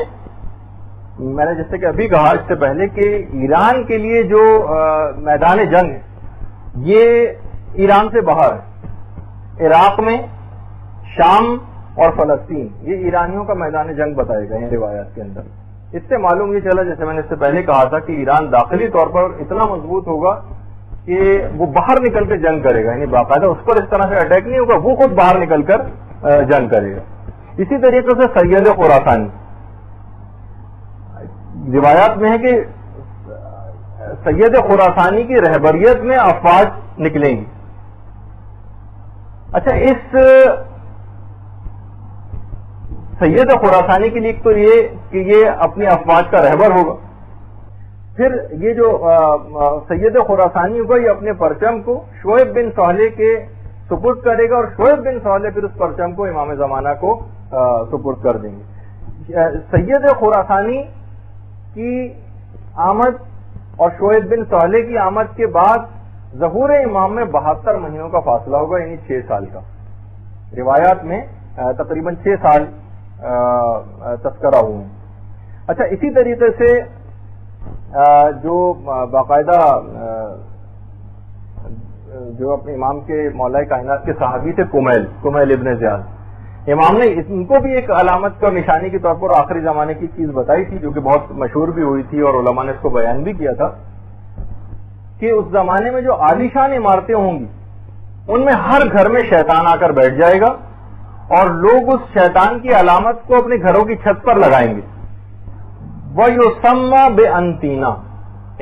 [SPEAKER 2] میں نے جیسے کہ ابھی کہا اس سے پہلے کہ ایران کے لیے جو میدان جنگ ہے یہ ایران سے باہر ہے. عراق میں شام اور فلسطین یہ ایرانیوں کا میدان جنگ بتائے گئے ہیں روایات کے اندر. اس سے معلوم یہ چلا, جیسے میں نے اس سے پہلے کہا تھا, کہ ایران داخلی طور پر اتنا مضبوط ہوگا کہ وہ باہر نکل کے جنگ کرے گا. یعنی باقاعدہ اس پر اس طرح سے اٹیک نہیں ہوگا, وہ خود باہر نکل کر جنگ کرے گا. اسی طریقے سے سید خراسانی روایات میں ہے کہ سید خراسانی کی رہبریت میں افواج نکلیں گی. اچھا اس سید خراسانی کے لیے تو یہ کہ یہ اپنی افواج کا رہبر ہوگا. پھر یہ جو سید خراسانی ہوگا یہ اپنے پرچم کو شعیب بن صالح کے سپرد کرے گا, اور شعیب بن صالح پھر اس پرچم کو امام زمانہ کو سپرد کر دیں گے. سید خراسانی کی آمد اور شعیب بن صالح کی آمد کے بعد ظہور امام میں 72 مہینوں کا فاصلہ ہوگا, یعنی 6 سال کا. روایات میں تقریباً 6 سال تذکرہ ہوئے ہیں. اچھا اسی طریقے سے جو باقاعدہ جو اپنے امام کے مولا کائنات کے صحابی تھے کمیل ابن زیاد, امام نے ان کو بھی ایک علامت اور نشانی کے طور پر آخری زمانے کی چیز بتائی تھی جو کہ بہت مشہور بھی ہوئی تھی اور علماء نے اس کو بیان بھی کیا تھا کہ اس زمانے میں جو عالیشان عمارتیں ہوں گی ان میں ہر گھر میں شیطان آ کر بیٹھ جائے گا اور لوگ اس شیطان کی علامت کو اپنے گھروں کی چھت پر لگائیں گے. وَيُسَمَّى بِأَنْتِينَا,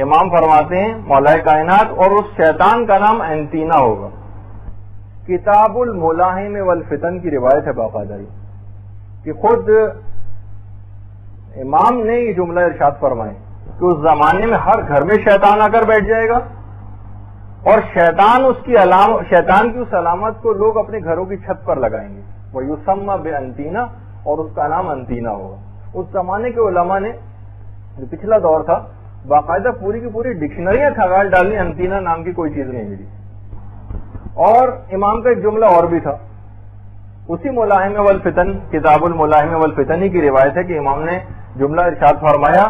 [SPEAKER 2] امام فرماتے ہیں مولا کائنات, اور اس شیطان کا نام انتینا ہوگا. کتاب الملاحم والفتن کی روایت ہے باقاعدہ کہ خود امام نے یہ جملہ ارشاد فرمائے کہ اس زمانے میں ہر گھر میں شیطان آ کر بیٹھ جائے گا اور شیطان کی اس علامت کو لوگ اپنے گھروں کی چھت پر لگائیں گے. وَيُسَمَّى بِأَنْتِينَا, اور اس کا نام انتینا ہوگا. اس زمانے کے علماء نے جو پچھلا دور تھا باقاعدہ پوری کی پوری ڈکشنریاں کھنگال ڈالنی, انتینا نام کی کوئی چیز نہیں ملی. اور امام کا ایک جملہ اور بھی تھا اسی ملاحم والفتن, کتاب الملاحم والفتن کی روایت ہے کہ امام نے جملہ ارشاد فرمایا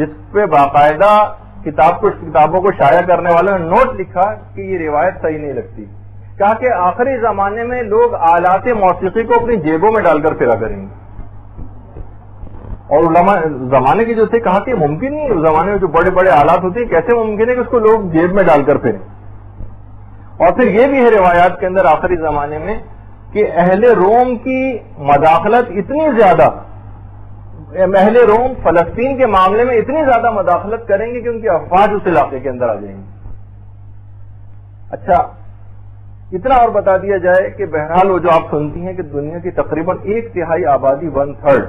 [SPEAKER 2] جس پہ باقاعدہ کتابوں کو شائع کرنے والوں نے نوٹ لکھا کہ یہ روایت صحیح نہیں لگتی. کہا کہ آخری زمانے میں لوگ آلات موسیقی کو اپنی جیبوں میں ڈال کر پھرا کریں گے. اور علماء زمانے کے جو تھے کہا کہ ممکن نہیں, اس زمانے میں جو بڑے بڑے آلات ہوتے ہیں کیسے ممکن ہے کہ اس کو لوگ جیب میں ڈال کر پھریں. اور پھر یہ بھی ہے روایات کے اندر آخری زمانے میں کہ اہل روم کی مداخلت اتنی زیادہ, اہل روم فلسطین کے معاملے میں اتنی زیادہ مداخلت کریں گے کہ ان کی افواج اس علاقے کے اندر آ جائیں گی. اچھا اتنا اور بتا دیا جائے کہ بہرحال وہ جو آپ سنتی ہیں کہ دنیا کی تقریباً 1/3 آبادی 1/3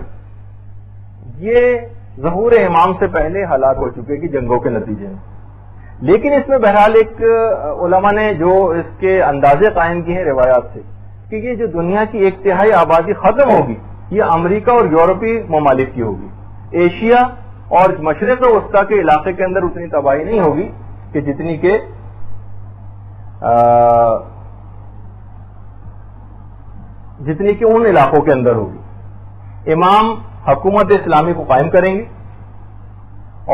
[SPEAKER 2] یہ ظہور امام سے پہلے ہلاک ہو چکے گی جنگوں کے نتیجے میں. لیکن اس میں بہرحال ایک علماء نے جو اس کے اندازے قائم کیے ہیں روایات سے کہ یہ جو دنیا کی 1/3 آبادی ختم ہوگی یہ امریکہ اور یورپی ممالک کی ہوگی. ایشیا اور مشرق وسطیٰ کے علاقے کے اندر اتنی تباہی نہیں ہوگی کہ جتنی کہ ان علاقوں کے اندر ہوگی. امام حکومت اسلامی کو قائم کریں گے.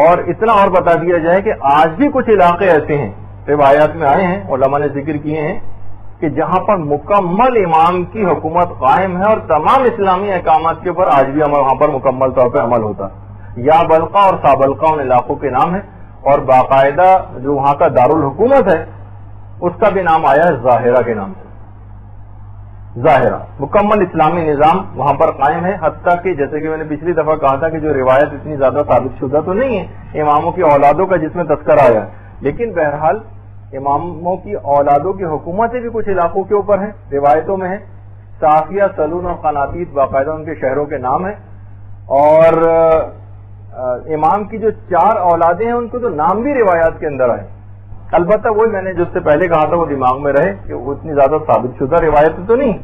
[SPEAKER 2] اور اتنا اور بتا دیا جائے کہ آج بھی کچھ علاقے ایسے ہیں روایات میں آئے ہیں, علماء نے ذکر کیے ہیں کہ جہاں پر مکمل امام کی حکومت قائم ہے اور تمام اسلامی احکامات کے اوپر آج بھی وہاں پر مکمل طور پہ عمل ہوتا ہے. یا بلقا اور سابلقا ان علاقوں کے نام ہے, اور باقاعدہ جو وہاں کا دارالحکومت ہے اس کا بھی نام آیا ہے ظاہرہ کے نام سے. ظاہرہ مکمل اسلامی نظام وہاں پر قائم ہے، حتیٰ کہ جیسے کہ میں نے پچھلی دفعہ کہا تھا کہ جو روایت اتنی زیادہ ثابت شدہ تو نہیں ہے اماموں کی اولادوں کا جس میں تذکرہ آیا ہے، لیکن بہرحال اماموں کی اولادوں کی حکومتیں بھی کچھ علاقوں کے اوپر ہیں، روایتوں میں ہیں۔ صافیہ، سلون اور قناطیت باقاعدہ ان کے شہروں کے نام ہیں، اور امام کی جو 4 اولادیں ہیں ان کو تو نام بھی روایات کے اندر آئے، البتہ وہی میں نے جس سے پہلے کہا تھا وہ دماغ میں رہے کہ وہ اتنی زیادہ ثابت شدہ روایت تو نہیں،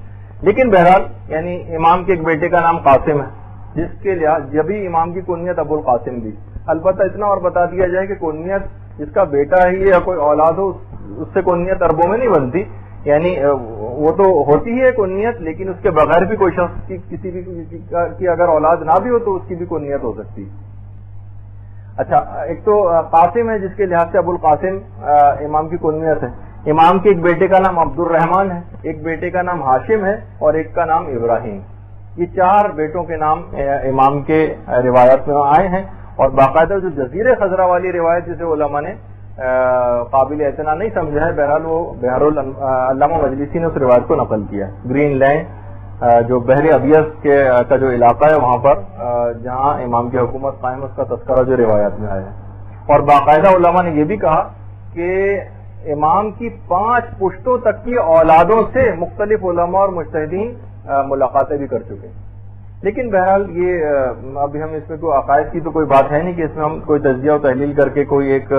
[SPEAKER 2] لیکن بہرحال یعنی امام کے ایک بیٹے کا نام قاسم ہے، جس کے لحاظ جبھی امام کی کنیت ابو القاسم بھی، البتہ اتنا اور بتا دیا جائے کہ کنیت جس کا بیٹا ہے یا کوئی اولاد ہو اس سے کنیت عربوں میں نہیں بنتی، یعنی وہ تو ہوتی ہے کنیت، لیکن اس کے بغیر بھی کوئی شخص کی کسی بھی کی اگر اولاد نہ بھی ہو تو اس کی بھی کنیت ہو سکتی ہے۔ اچھا، ایک تو قاسم ہے جس کے لحاظ سے ابو القاسم امام کی کنیت ہے۔ امام کے ایک بیٹے کا نام عبد الرحمن ہے، ایک بیٹے کا نام ہاشم ہے اور ایک کا نام ابراہیم۔ یہ 4 بیٹوں کے نام امام کے روایات میں آئے ہیں، اور باقاعدہ جو جزیرے خضرا والی روایت جسے علماء نے قابل اعتنا نہیں سمجھا ہے، بہرحال وہ علامہ مجلسی نے اس روایت کو نقل کیا۔ گرین لینڈ جو بحر ابیض کا جو علاقہ ہے وہاں پر جہاں امام کی حکومت قائم، اس کا تذکرہ جو روایات میں آیا ہے، اور باقاعدہ علماء نے یہ بھی کہا کہ امام کی 5 پشتوں تک کی اولادوں سے مختلف علماء اور مجتہدین ملاقاتیں بھی کر چکے ہیں۔ لیکن بہرحال یہ ابھی ہم اس میں کوئی عقائد کی تو کوئی بات ہے نہیں کہ اس میں ہم کوئی تجزیہ و تحلیل کر کے کوئی ایک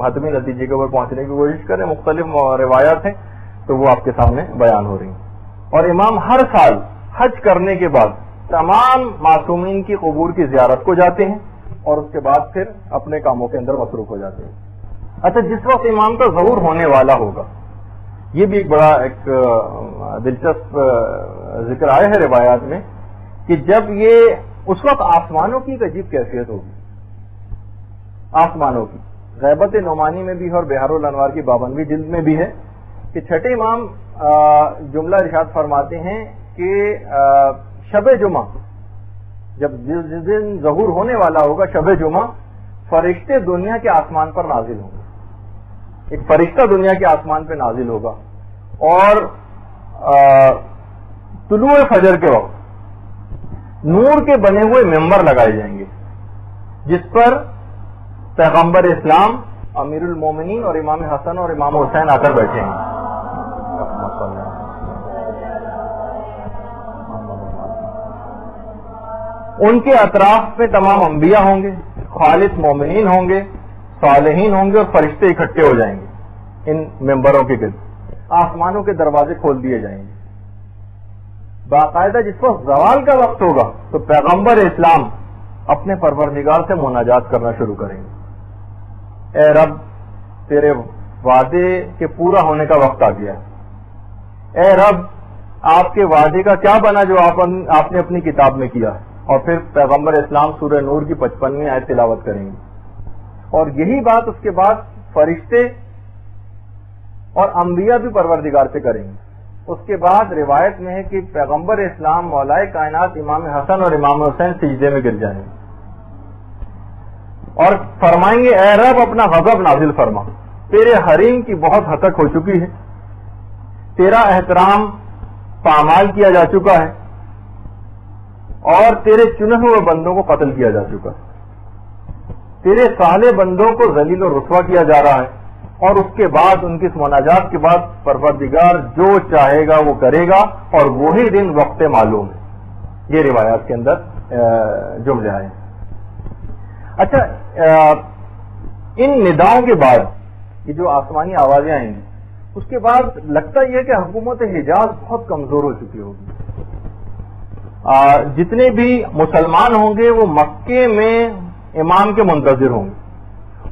[SPEAKER 2] حتمی نتیجے کے اوپر پہنچنے کی کوشش کریں۔ مختلف روایات ہیں تو وہ آپ کے سامنے بیان ہو رہی ہیں، اور امام ہر سال حج کرنے کے بعد تمام معصومین کی قبور کی زیارت کو جاتے ہیں، اور اس کے بعد پھر اپنے کاموں کے اندر مصروف ہو جاتے ہیں۔ اچھا، جس وقت امام کا ظہور ہونے والا ہوگا، یہ بھی ایک بڑا ایک دلچسپ ذکر آیا ہے روایات میں کہ جب یہ اس وقت آسمانوں کی ایک عجیب کیفیت ہوگی، آسمانوں کی غیبت نعمانی میں بھی ہے اور بحار الانوار کی 52ویں جلد میں بھی ہے کہ چھٹے امام جملہ ارشاد فرماتے ہیں کہ شب جمعہ جب جس دن ظہور ہونے والا ہوگا، شب جمعہ فرشتے دنیا کے آسمان پر نازل ہوں گے، ایک فرشتہ دنیا کے آسمان پہ نازل ہوگا، اور طلوع فجر کے وقت نور کے بنے ہوئے ممبر لگائے جائیں گے، جس پر پیغمبر اسلام، امیر المومنین اور امام حسن اور امام حسین آ کر بیٹھے ہیں۔ ان کے اطراف میں تمام انبیاء ہوں گے، خالص مومنین ہوں گے، صالحین ہوں گے، اور فرشتے اکٹھے ہو جائیں گے ان ممبروں کے گرد۔ آسمانوں کے دروازے کھول دیے جائیں گے۔ باقاعدہ جس وقت زوال کا وقت ہوگا تو پیغمبر اسلام اپنے پروردگار سے مناجات کرنا شروع کریں گے، اے رب تیرے وعدے کے پورا ہونے کا وقت آ گیا، اے رب آپ کے وعدے کا کیا بنا جو آپ نے اپنی کتاب میں کیا ہے۔ اور پھر پیغمبر اسلام سورہ نور کی 55ویں آیت تلاوت کریں گے، اور یہی بات اس کے بعد فرشتے اور انبیاء بھی پروردگار سے کریں گے۔ اس کے بعد روایت میں ہے کہ پیغمبر اسلام مولائے کائنات امام حسن اور امام حسین سجدے میں گر جائیں گے اور فرمائیں گے، اے رب اپنا غضب نازل فرما، تیرے حریم کی بہت ہتک ہو چکی ہے، تیرا احترام پامال کیا جا چکا ہے، اور تیرے چنے ہوئے بندوں کو قتل کیا جا چکا ہے، تیرے صالح بندوں کو ذلیل و رسوا کیا جا رہا ہے، اور اس کے بعد ان کی اس مناجات کے بعد پروردگار جو چاہے گا وہ کرے گا، اور وہی دن وقت معلوم ہے۔ یہ روایات کے اندر جملے آئے۔ اچھا، ان نداؤں کے بعد یہ جو آسمانی آوازیں آئیں گی، اس کے بعد لگتا یہ ہے کہ حکومت حجاز بہت کمزور ہو چکی ہوگی۔ جتنے بھی مسلمان ہوں گے وہ مکے میں امام کے منتظر ہوں گے،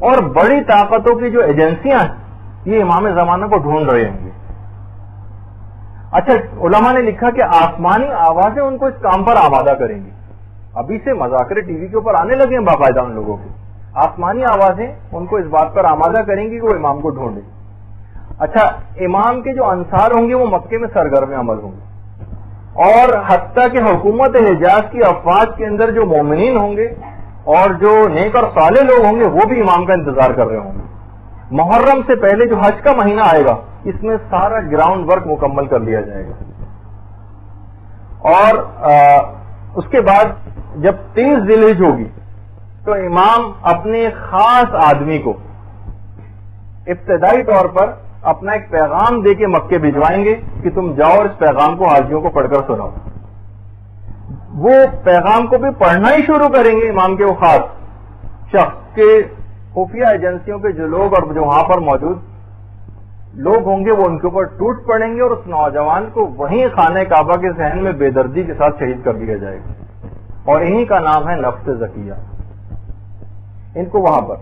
[SPEAKER 2] اور بڑی طاقتوں کی جو ایجنسیاں ہیں یہ امام زمانہ کو ڈھونڈ رہے ہوں گے۔ اچھا، علماء نے لکھا کہ آسمانی آوازیں ان کو اس کام پر آمادہ کریں گی۔ ابھی سے مذاکرے ٹی وی کے اوپر آنے لگے ہیں باقاعدہ ان لوگوں کے، آسمانی آوازیں ان کو اس بات پر آمادہ کریں گی کہ وہ امام کو ڈھونڈیں۔ اچھا، امام کے جو انصار ہوں گے وہ مکے میں سرگرم عمل ہوں گے، اور حتیٰ کہ حکومت حجاز کی افواج کے اندر جو مومنین ہوں گے اور جو نیک اور صالح لوگ ہوں گے وہ بھی امام کا انتظار کر رہے ہوں گے۔ محرم سے پہلے جو حج کا مہینہ آئے گا اس میں سارا گراؤنڈ ورک مکمل کر لیا جائے گا، اور اس کے بعد جب 30 ذی الحجہ ہوگی تو امام اپنے خاص آدمی کو ابتدائی طور پر اپنا ایک پیغام دے کے مکے بھجوائیں گے کہ تم جاؤ اور اس پیغام کو حاجیوں کو پڑھ کر سناؤ. وہ پیغام کو بھی پڑھنا ہی شروع کریں گے امام کے وہ خاص شخص کے. خفیہ ایجنسیوں کے جو لوگ اور جو وہاں پر موجود لوگ ہوں گے وہ ان کے اوپر ٹوٹ پڑیں گے اور اس نوجوان کو وہیں خانہ کعبہ کے ذہن میں بے دردی کے ساتھ شہید کر دیا جائے گا. اور انہی کا نام ہے نفس زکیہ. ان کو وہاں پر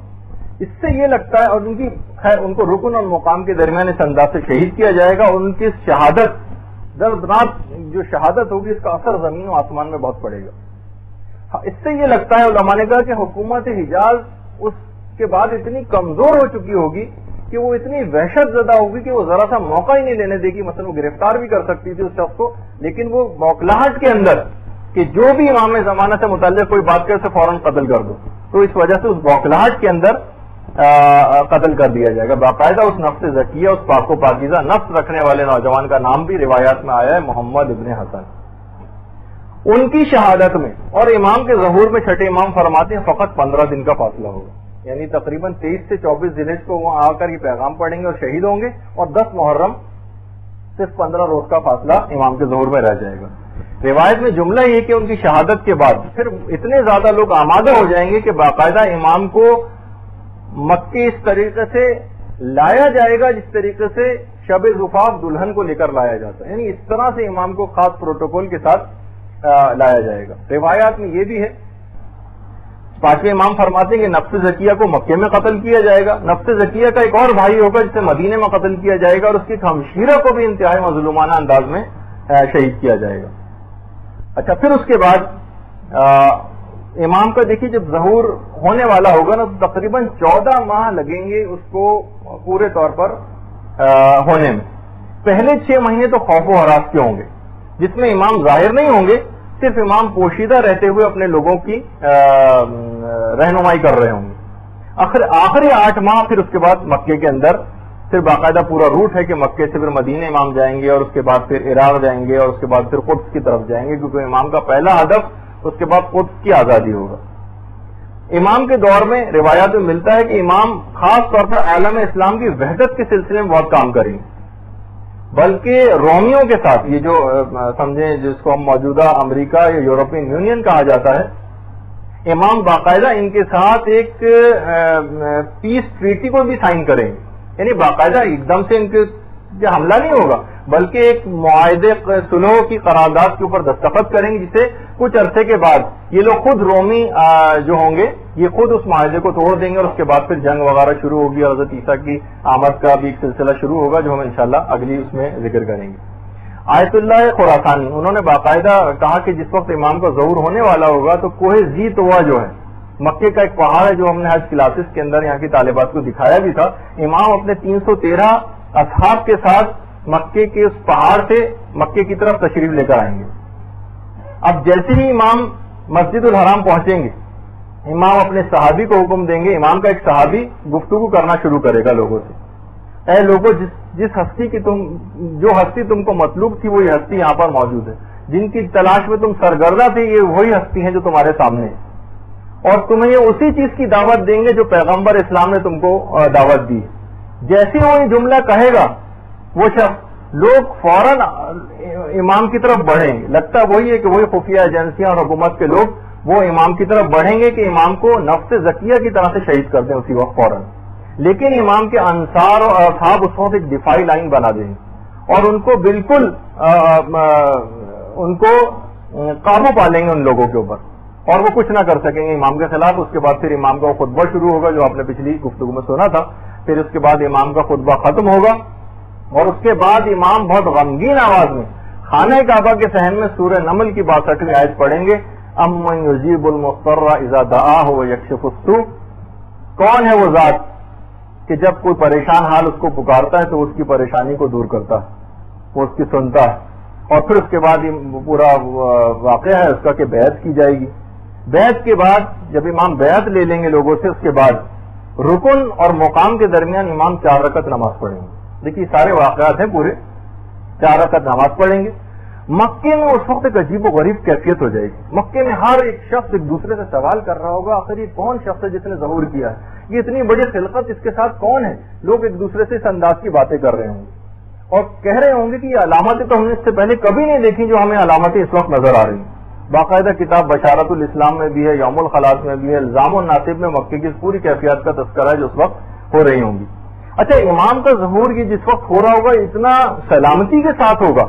[SPEAKER 2] اس سے یہ لگتا ہے، اور ان کی خیر ان کو رکن اور مقام کے درمیان اس انداز سے شہید کیا جائے گا. اور ان کی شہادت دردناک جو شہادت ہوگی اس کا اثر زمین و آسمان میں بہت پڑے گا. اس سے یہ لگتا ہے علماء نے کہا کہ حکومت حجاز اس کے بعد اتنی کمزور ہو چکی ہوگی کہ وہ اتنی وحشت زدہ ہوگی کہ وہ ذرا سا موقع ہی نہیں لینے دے گی. مثلا وہ گرفتار بھی کر سکتی تھی اس شخص کو، لیکن وہ موکلاہٹ کے اندر کہ جو بھی امام زمانہ سے متعلق کوئی بات کرے اسے فوراً قتل کر دو. تو اس وجہ سے اس موکلاہٹ کے اندر قتل کر دیا جائے گا. باقاعدہ اس نفس زکیہ، اس پاک و پاکیزہ نفس رکھنے والے نوجوان کا نام بھی روایات میں آیا ہے، محمد ابن حسن. ان کی شہادت میں اور امام کے ظہور میں چھٹے امام فرماتے ہیں فقط 15 دن کا فاصلہ ہوگا. یعنی تقریباً 23 سے 24 ذی الحجہ کو وہاں آ کر یہ پیغام پڑھیں گے اور شہید ہوں گے، اور 10 محرم صرف 15 روز کا فاصلہ امام کے ظہور میں رہ جائے گا. روایت میں جملہ یہ کہ ان کی شہادت کے بعد پھر اتنے زیادہ لوگ آمادہ ہو جائیں گے کہ باقاعدہ امام کو مکے اس طریقے سے لایا جائے گا جس طریقے سے شب زفاف دلہن کو لے کر لایا جاتا ہے. یعنی اس طرح سے امام کو خاص پروٹوکول کے ساتھ لایا جائے گا. روایات میں یہ بھی ہے. پانچویں امام فرماتے ہیں کہ نفس زکیہ کو مکے میں قتل کیا جائے گا. نفس زکیہ کا ایک اور بھائی ہوگا جسے مدینے میں قتل کیا جائے گا، اور اس کی ہمشیرہ کو بھی انتہائی مظلومانہ انداز میں شہید کیا جائے گا. اچھا، پھر اس کے بعد امام کا دیکھیے جب ظہور ہونے والا ہوگا نا تو تقریباً 14 ماہ لگیں گے اس کو پورے طور پر ہونے میں. پہلے 6 مہینے تو خوف و ہراس کے ہوں گے جس میں امام ظاہر نہیں ہوں گے، صرف امام پوشیدہ رہتے ہوئے اپنے لوگوں کی رہنمائی کر رہے ہوں گے. آخری 8 ماہ پھر اس کے بعد مکے کے اندر پھر باقاعدہ پورا روٹ ہے کہ مکے سے پھر مدینے امام جائیں گے اور اس کے بعد پھر عراق جائیں گے اور اس کے بعد پھر قدس کی طرف جائیں گے، کیونکہ امام کا پہلا ہدف اس کے بعد قدس کی آزادی ہوگا. امام کے دور میں روایات میں ملتا ہے کہ امام خاص طور پر عالم اسلام کی وحدت کے سلسلے میں بہت کام کریں گے، بلکہ رومیوں کے ساتھ، یہ جو سمجھیں جس کو ہم موجودہ امریکہ یا یورپین یونین کہا جاتا ہے، امام باقاعدہ ان کے ساتھ ایک پیس ٹریٹی کو بھی سائن کریں گے. یعنی باقاعدہ ایک دم سے ان کے حملہ نہیں ہوگا، بلکہ ایک معاہدے صلح کی قرارداد کے اوپر دستخط کریں گے، جسے کچھ عرصے کے بعد یہ لوگ خود رومی جو ہوں گے یہ خود اس معاہدے کو توڑ دیں گے، اور اس کے بعد پھر جنگ وغیرہ شروع ہوگی اور حضرت عیسیٰ کی آمد کا بھی ایک سلسلہ شروع ہوگا جو ہم انشاءاللہ اگلی اس میں ذکر کریں گے. آیت اللہ خراسانی انہوں نے باقاعدہ کہا کہ جس وقت امام کا ظہور ہونے والا ہوگا تو کوہ ذی طویٰ جو ہے مکے کا ایک پہاڑ ہے، جو ہم نے آج کلاسز کے اندر یہاں کی طالبات کو دکھایا بھی تھا، امام اپنے 313 اصحاب کے ساتھ مکے کے اس پہاڑ سے مکے کی طرف تشریف لے کر آئیں گے. اب جیسے ہی امام مسجد الحرام پہنچیں گے امام اپنے صحابی کو حکم دیں گے. امام کا ایک صحابی گفتگو کرنا شروع کرے گا لوگوں سے، اے لوگوں جس ہستی کی جو ہستی تم کو مطلوب تھی وہی ہستی یہاں پر موجود ہے، جن کی تلاش میں تم سرگردہ تھے یہ وہی ہستی ہیں جو تمہارے سامنے ہے، اور تمہیں یہ اسی چیز کی دعوت دیں گے جو پیغمبر اسلام نے تم کو دعوت دی. جیسے وہ یہ جملہ کہے گا وہ شخص لوگ فوراً امام کی طرف بڑھیں گے. لگتا وہی ہے کہ وہی خفیہ ایجنسیاں اور حکومت کے لوگ وہ امام کی طرف بڑھیں گے کہ امام کو نفس زکیہ کی طرح سے شہید کر دیں اسی وقت فوراً. لیکن امام کے انصار اور اصحاب اس وقت ایک دفاعی لائن بنا دیں گے اور ان کو بالکل ان کو قابو پا لیں گے ان لوگوں کے اوپر، اور وہ کچھ نہ کر سکیں گے امام کے خلاف. اس کے بعد پھر امام کا خطبہ شروع ہوگا جو آپ نے پچھلی گفتگو میں سنا تھا. پھر اس کے بعد امام کا خطبہ ختم ہوگا اور اس کے بعد امام بہت غمگین آواز میں خانہ کعبہ کے صحن میں سورہ نمل کی 62ویں آیت پڑھیں گے، امن یجیب المضطر اذا دعاہ ویکشف السوء. کون ہے وہ ذات کہ جب کوئی پریشان حال اس کو پکارتا ہے تو اس کی پریشانی کو دور کرتا ہے، وہ اس کی سنتا ہے. اور پھر اس کے بعد پورا واقعہ ہے اس کا کہ بیعت کی جائے گی. بیعت کے بعد جب امام بیعت لے لیں گے لوگوں سے، اس کے بعد رکن اور مقام کے درمیان امام 4 رکعت نماز پڑھیں گے. دیکھیے سارے واقعات ہیں پورے. 4 رکعت نماز پڑھیں گے مکے میں اس وقت ایک عجیب و غریب کیفیت ہو جائے گی. مکے میں ہر ایک شخص ایک دوسرے سے سوال کر رہا ہوگا آخر یہ کون شخص ہے جس نے ظہور کیا ہے, یہ اتنی بڑی خلقت اس کے ساتھ کون ہے. لوگ ایک دوسرے سے اس انداز کی باتیں کر رہے ہوں گے اور کہہ رہے ہوں گے کہ یہ علامتیں تو ہم نے اس سے پہلے کبھی نہیں دیکھی جو ہمیں علامتیں اس وقت نظر آ رہی ہیں. باقاعدہ کتاب بشارت الاسلام میں بھی ہے, یوم الخلاص میں بھی ہے, الزام الناصب میں مکے کی پوری کیفیات کا تذکرہ ہے جو اس وقت ہو رہی ہوں گی. اچھا, امام کا ظہور یہ جس وقت ہو رہا ہوگا اتنا سلامتی کے ساتھ ہوگا,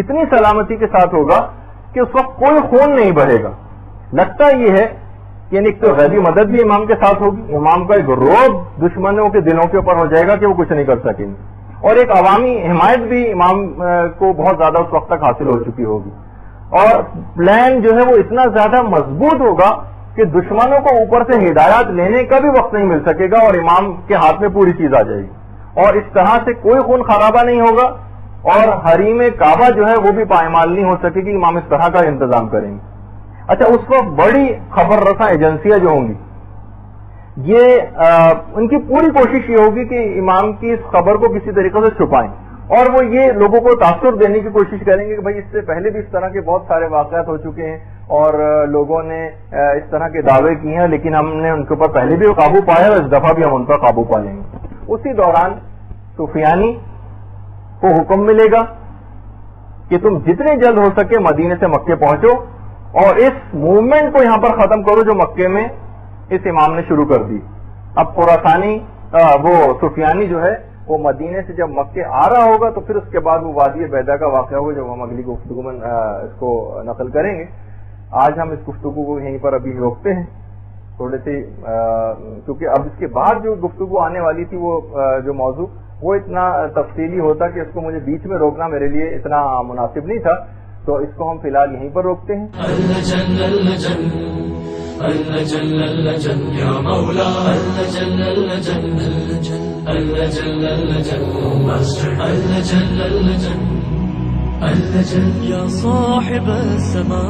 [SPEAKER 2] اتنی سلامتی کے ساتھ ہوگا کہ اس وقت کوئی خون نہیں بہے گا. لگتا یہ ہے کہ یعنی ایک تو غیبی مدد بھی امام کے ساتھ ہوگی, امام کا ایک رعب دشمنوں کے دلوں کے اوپر ہو جائے گا کہ وہ کچھ نہیں کر سکیں گے, اور ایک عوامی حمایت بھی امام کو بہت زیادہ اس وقت تک حاصل ہو چکی ہوگی, اور پلان جو ہے وہ اتنا زیادہ مضبوط ہوگا کہ دشمنوں کو اوپر سے ہدایات لینے کا بھی وقت نہیں مل سکے گا اور امام کے ہاتھ میں پوری چیز آ جائے گی, اور اس طرح سے کوئی خون خرابہ نہیں ہوگا, اور حریم کعبہ جو ہے وہ بھی پائمال نہیں ہو سکے گی. امام اس طرح کا انتظام کریں گے. اچھا, اس وقت بڑی خبر رساں ایجنسیاں جو ہوں گی یہ ان کی پوری کوشش یہ ہوگی کہ امام کی اس خبر کو کسی طریقے سے چھپائیں, اور وہ یہ لوگوں کو تاثر دینے کی کوشش کریں گے کہ بھائی اس سے پہلے بھی اس طرح کے بہت سارے واقعات ہو چکے ہیں اور لوگوں نے اس طرح کے دعوے کیے ہیں, لیکن ہم نے ان کے اوپر پہلے بھی قابو پایا اور اس دفعہ بھی ہم ان پر قابو پا لیں گے. اسی دوران سفیانی کو حکم ملے گا کہ تم جتنے جلد ہو سکے مدینے سے مکے پہنچو اور اس موومنٹ کو یہاں پر ختم کرو جو مکے میں اس امام نے شروع کر دی. اب خراسانی وہ سفیانی جو ہے وہ مدینے سے جب مکے آ رہا ہوگا تو پھر اس کے بعد وہ وادی بیدا کا واقعہ ہوگا جو ہم اگلی گفتگو میں اس کو نقل کریں گے. آج ہم اس گفتگو کو یہیں پر ابھی روکتے ہیں تھوڑے سے, کیونکہ اب اس کے بعد جو گفتگو آنے والی تھی وہ جو موضوع وہ اتنا تفصیلی ہوتا کہ اس کو مجھے بیچ میں روکنا میرے لیے اتنا مناسب نہیں تھا, تو اس کو ہم فی الحال یہیں پر روکتے ہیں.
[SPEAKER 1] يا صاحب السماء